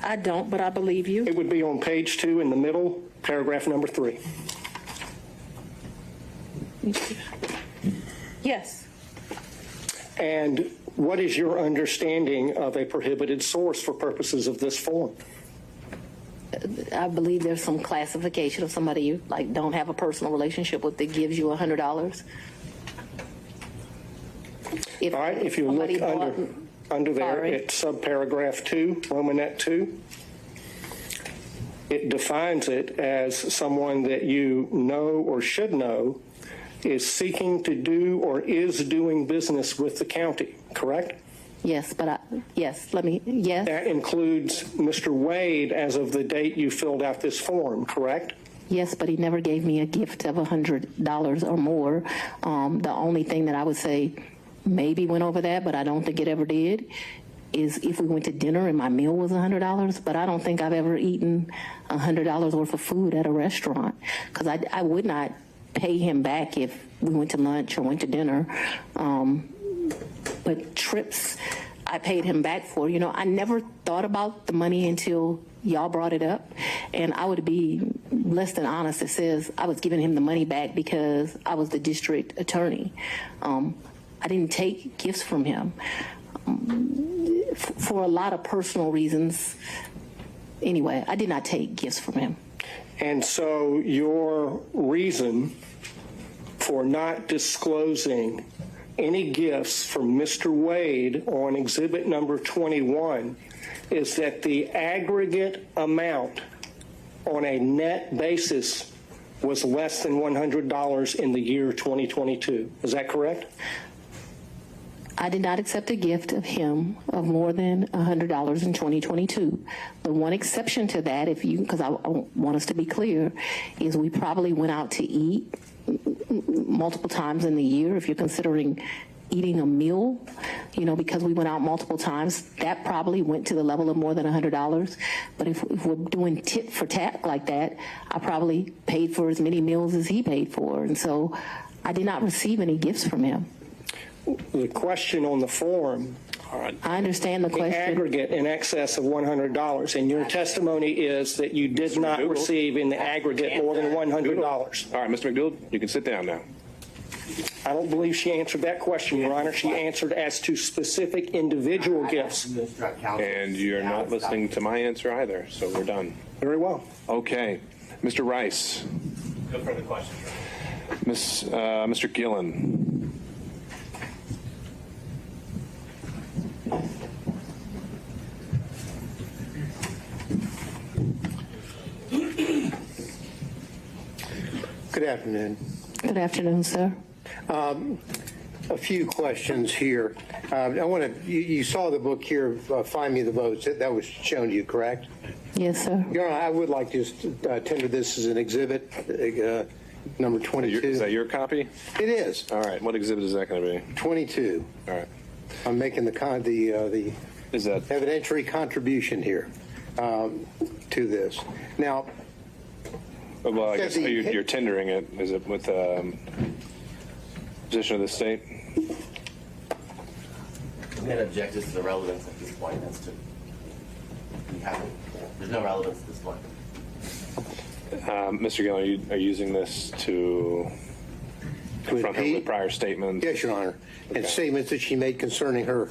I don't, but I believe you. It would be on page 2 in the middle, paragraph number 3. Yes. And what is your understanding of a prohibited source for purposes of this form? I believe there's some classification of somebody you like don't have a personal relationship with that gives you $100. All right, if you look somebody under there Sorry. at subparagraph 2, Romanet 2, it defines it as someone that you know or should know is seeking to do or is doing business with the county, correct? Yes, but yes, yes. That includes Mr. Wade as of the date you filled out this form, correct? Yes, but he never gave me a gift of $100 or more. The only thing that I would say maybe went over that, but I don't think it ever did, is if we went to dinner and my meal was $100, but I don't think I've ever eaten $100 worth of food at a restaurant, because I would not pay him back if we went to lunch or went to dinner. But trips, I paid him back for. You know, I never thought about the money until y'all brought it up, and I would be less than honest. It says I was giving him the money back because I was the district attorney. I didn't take gifts from him for a lot of personal reasons. Anyway, I did not take gifts from him. And so your reason for not disclosing any gifts from Mr. Wade on exhibit number 21 is that the aggregate amount on a net basis was less than $100 in the year 2022. Is that correct? I did not accept a gift of him of more than $100 in 2022. The one exception to that, because I want us to be clear, is we probably went out to eat multiple times in the year. If you're considering eating a meal, you know, because we went out multiple times, that probably went to the level of more than $100. But if we're doing tit for tat like that, I probably paid for as many meals as he paid for. And so I did not receive any gifts from him. The question on the form, I understand the the question. aggregate in excess of $100, and your testimony is that you did not McDougal. receive in the aggregate more than $100. All right, Mr. McDougal, you can sit down now. I don't believe she answered that question, Your Honor. She answered as to specific individual gifts. And you're not listening to my answer either, so we're done. Very well. Okay. Mr. Rice. No further questions. Mr. Gillen. Good afternoon. Good afternoon, sir. A few questions here. I want to, you saw the book here, Find Me the Votes. That was shown to you, correct? Yes, sir. Your Honor, I would like to just tender this as an exhibit, number 22. Is that your copy? It is. All right. What exhibit is that going to be? 22. All right. I'm making the Is that evidentiary contribution here to this. Now, well? I guess you're tendering it. Is it with position of the state? I'm going to object to the relevance at this point as to there's no relevance at this point. Mr. Gillen, are you using this to confront her with prior statements? yes, Your Honor, and Okay. statements that she made concerning her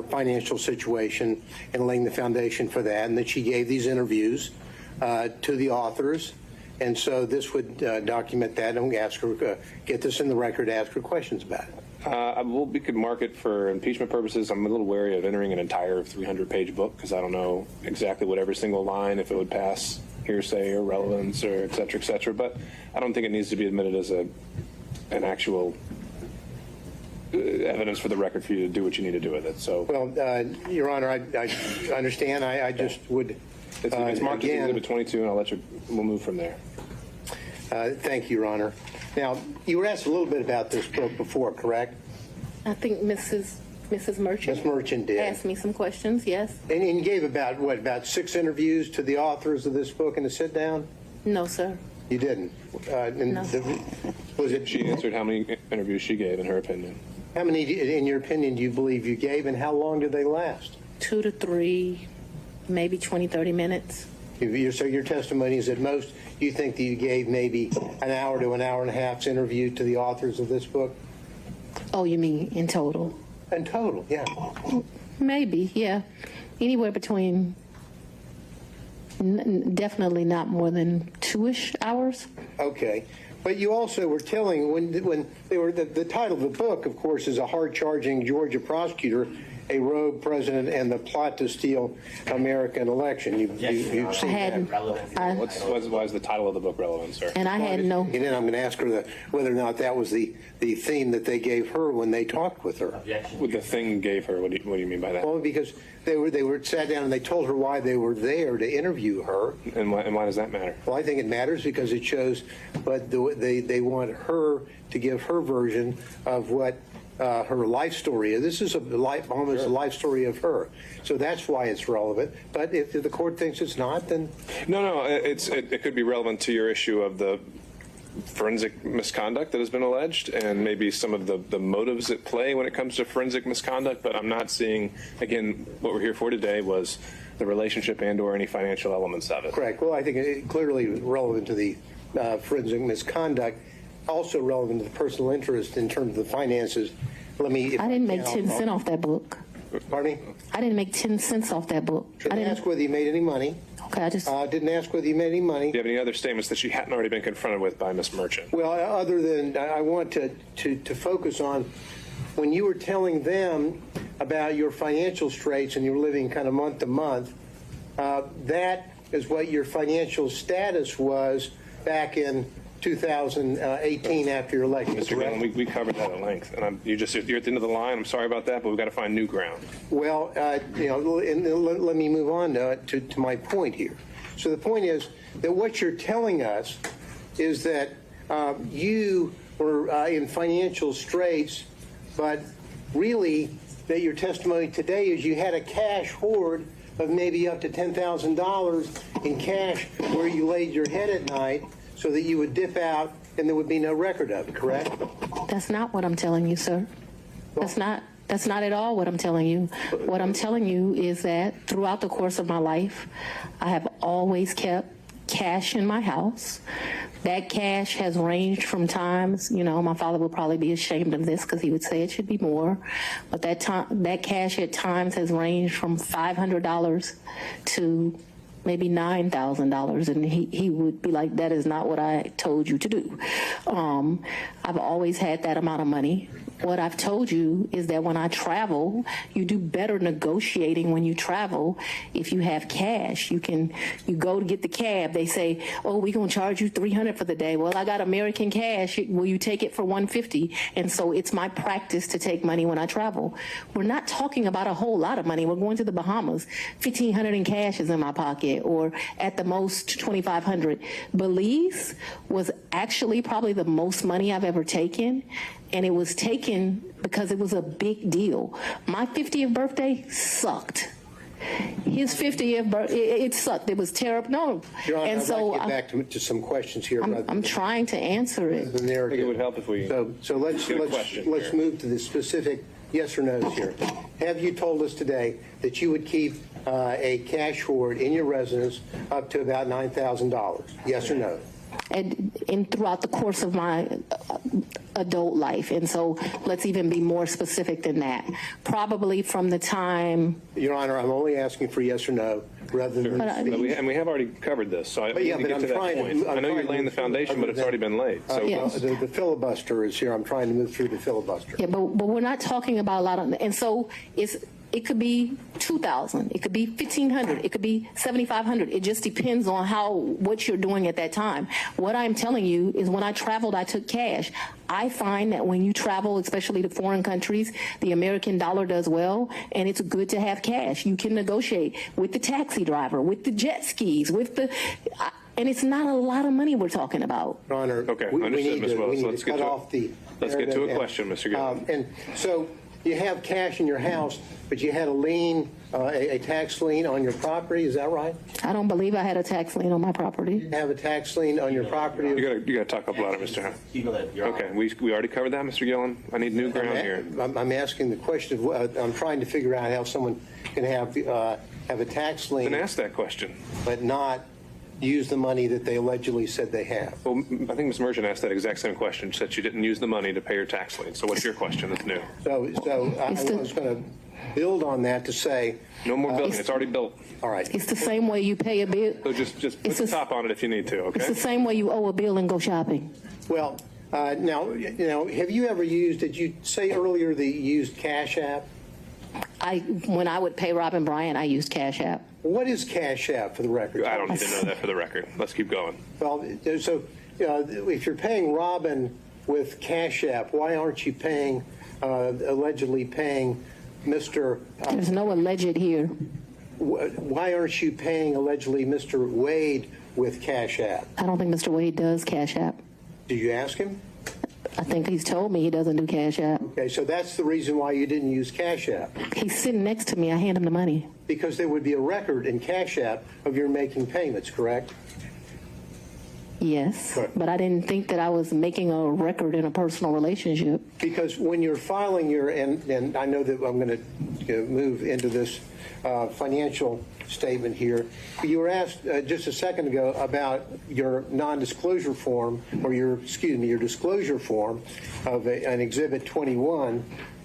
financial situation and laying the foundation for that, and that she gave these interviews to the authors. And so this would document that, and ask her, get this in the record, ask her questions about it. We could mark it for impeachment purposes. I'm a little wary of entering an entire 300-page book because I don't know exactly what every single line, if it would pass hearsay or relevance or et cetera, et cetera. But I don't think it needs to be admitted as an actual evidence for the record for you to do what you need to do with it. So, Well, Your Honor, I understand. I just would, it's marked as again, Exhibit 22, and we'll move from there. thank you, Your Honor. Now, you were asked a little bit about this book before, correct? I think Mrs. Merchant. Ms. Merchant did. Asked me some questions, yes. And you gave about 6 interviews to the authors of this book in a sit-down? No, sir. You didn't? No. Was it? She answered how many interviews she gave, in her opinion. How many, in your opinion, do you believe you gave, and how long did they last? 2 to 3, maybe 20, 30 minutes. So your testimony is at most, you think that you gave maybe an hour to an hour and a half's interview to the authors of this book? Oh, you mean in total? In total, yeah. Maybe, yeah. Anywhere between, definitely not more than 2-ish hours. Okay. But you also were telling, when they were, the title of the book, of course, is A Hard-Charging Georgia Prosecutor, a Rogue President, and the Plot to Steal American Election. You've seen that. Why is the title of the book relevant, sir? And I had no. And then I'm going to ask her whether or not that was the theme that they gave her when they talked with her. What the thing gave her? What do you mean by that? Well, because they were sat down and they told her why they were there to interview her. And why does that matter? Well, I think it matters because it shows, but they want her to give her version of what her life story is. This is almost a life story of her. So that's why it's relevant. But if the court thinks it's not, then No. It could be relevant to your issue of the forensic misconduct that has been alleged, and maybe some of the motives at play when it comes to forensic misconduct. But I'm not seeing, again, what we're here for today was the relationship and/or any financial elements of it. correct. Well, I think it clearly relevant to the forensic misconduct, also relevant to the personal interest in terms of the finances. I didn't make 10 cents off that book. Pardon me? I didn't make 10 cents off that book. I Didn't ask whether you made any money. Okay, I just. Didn't ask whether you made any money. Do you have any other statements that she hadn't already been confronted with by Ms. Merchant? Well, other than I want to focus on when you were telling them about your financial straits and you were living kind of month to month, that is what your financial status was back in 2018 after your election. Mr. Gillen, we covered that at length, and you're at the end of the line. I'm sorry about that, but we've got to find new ground. Well, let me move on to my point here. So the point is that what you're telling us is that you were in financial straits, but really that your testimony today is you had a cash hoard of maybe up to $10,000 in cash where you laid your head at night so that you would dip out and there would be no record of it, correct? That's not what I'm telling you, sir. That's not at all what I'm telling you. What I'm telling you is that throughout the course of my life, I have always kept cash in my house. That cash has ranged from times, my father would probably be ashamed of this because he would say it should be more, but that cash at times has ranged from $500 to maybe $9,000, and he would be like, that is not what I told you to do. I've always had that amount of money. What I've told you is that when I travel, you do better negotiating when you travel if you have cash. You go to get the cab. They say, oh, we're going to charge you $300 for the day. Well, I got American cash. Will you take it for $150? And so it's my practice to take money when I travel. We're not talking about a whole lot of money. We're going to the Bahamas. $1,500 in cash is in my pocket, or at the most $2,500. Belize was actually probably the most money I've ever taken. And it was taken because it was a big deal. My 50th birthday sucked. His 50th birthday, it sucked. It was terrible. No. Your Honor, and I'd so like to get back to some questions here. I'm trying to answer it. The I narrative. think it would help if we So let's get a question here. move to the specific yes or no's here. Have you told us today that you would keep a cash hoard in your residence up to about $9,000? Yes or no? and throughout the course of my adult life. And so let's even be more specific than that. Probably from the time. Your Honor, I'm only asking for yes or no rather than. And we have already covered this, so I But yeah, need to but get to I'm that trying to- point. I'm I know you're trying to laying the move forward foundation, but it's already been laid. So Yes. The filibuster is here. I'm trying to move through the filibuster. Yeah, but we're not talking about a lot of, and so it could be 2,000, it could be 1,500, it could be 7,500. It just depends on what you're doing at that time. What I'm telling you is when I traveled, I took cash. I find that when you travel, especially to foreign countries, the American dollar does well, and it's good to have cash. You can negotiate with the taxi driver, with the jet skis, and it's not a lot of money we're talking about. Your Honor, Okay, we understood, need Ms. to, Willis. we need Let's to get cut to it. off the. Let's get to a narrative question, Mr. Gillen. And so you have cash in your house, but you had a lien, a tax lien on your property, is that right? I don't believe I had a tax lien on my property. You have a tax lien on your property? You gotta talk up louder, Mr. Hunt. Cumulative, Your Honor. Okay, we already covered that, Mr. Gillen. I need new ground here. I'm asking the question of, I'm trying to figure out how someone can have a tax lien, Then ask that question. but not use the money that they allegedly said they have. Well, I think Ms. Merchant asked that exact same question. She said she didn't use the money to pay her tax lien. So what's your question that's new? So I It's the- was going to build on that to say, No more building. It's already built. all right, It's the same way you pay a bill. So just put It's the the- top on it if you need to, It's the okay? same way you owe a bill and go shopping. well, now, have you ever used, did you say earlier that you used Cash App? When I would pay Robin Bryant, I used Cash App. What is Cash App for the record? I don't need to know that for the record. Let's keep going. Well, so if you're paying Robin with Cash App, why aren't you paying, allegedly paying Mr. There's no alleged here. Why aren't you paying allegedly Mr. Wade with Cash App? I don't think Mr. Wade does Cash App. Did you ask him? I think he's told me he doesn't do Cash App. Okay, so that's the reason why you didn't use Cash App, He's sitting next to me. I hand him the money. because there would be a record in Cash App of your making payments, correct? Yes, Correct. but I didn't think that I was making a record in a personal relationship. Because when you're filing your, and I know that I'm going to move into this financial statement here, you were asked just a second ago about your non-disclosure form, or your disclosure form of an Exhibit 21,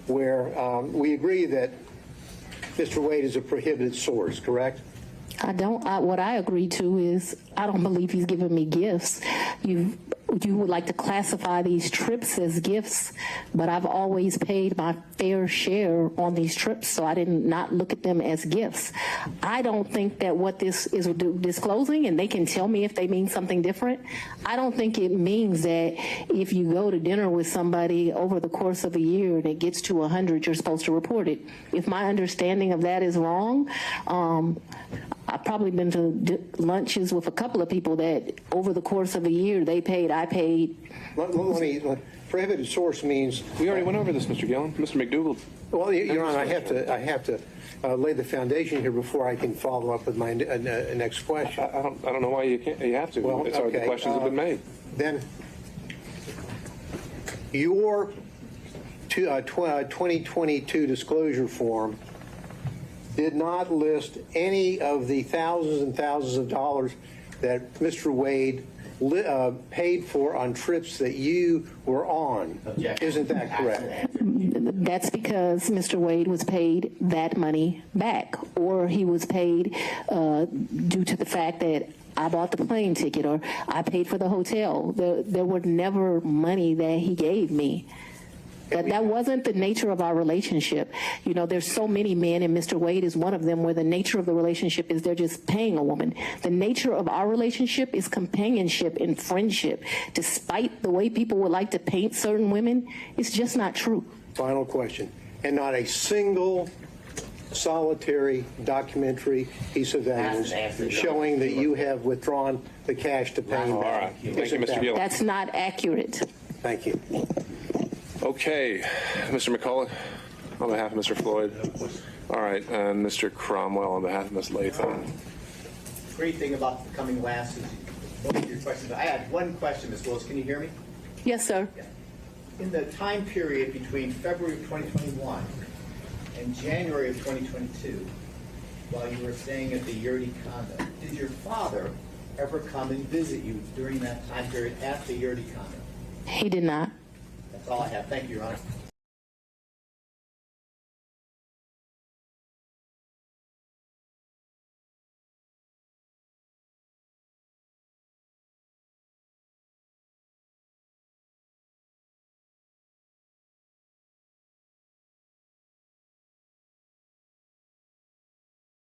where we agree that Mr. Wade is a prohibited source, correct? What I agreed to is I don't believe he's giving me gifts. You would like to classify these trips as gifts, but I've always paid my fair share on these trips, so I did not look at them as gifts. I don't think that what this is disclosing, and they can tell me if they mean something different, I don't think it means that if you go to dinner with somebody over the course of a year and it gets to 100, you're supposed to report it. If my understanding of that is wrong, I've probably been to lunches with a couple of people that over the course of a year they paid, I paid. Prohibited source means. We already went over this, Mr. Gillen. Mr. McDougall. Well, Your Honor, I have to lay the foundation here before I can follow up with my next question. I don't know why you can't. You have to. Well, It's already, the okay, questions have been made. Then your 2022 disclosure form did not list any of the thousands and thousands of dollars that Mr. Wade paid for on trips that you were on. Objection. Isn't that correct? That's because Mr. Wade was paid that money back, or he was paid due to the fact that I bought the plane ticket or I paid for the hotel. There were never money that he gave me. That wasn't the nature of our relationship. You know, there's so many men, and Mr. Wade is one of them, where the nature of the relationship is they're just paying a woman. The nature of our relationship is companionship and friendship. Despite the way people would like to paint certain women, it's just not true. Final question. And not a single solitary documentary piece of evidence showing that you have withdrawn the cash to pay him All back. right. Thank you, Mr. Gillen. That's not accurate. Thank you. Okay, Mr. McCullough, on behalf of Mr. Floyd. All right, and Mr. Cromwell on behalf of Ms. Latham. Great thing about coming last is most of your questions. I had one question, Ms. Willis. Can you hear me? Yes, sir. In the time period between February of 2021 and January of 2022, while you were staying at the Yurdi condo, did your father ever come and visit you during that time period at the Yurty condo? He did not. That's all I have. Thank you, Your Honor.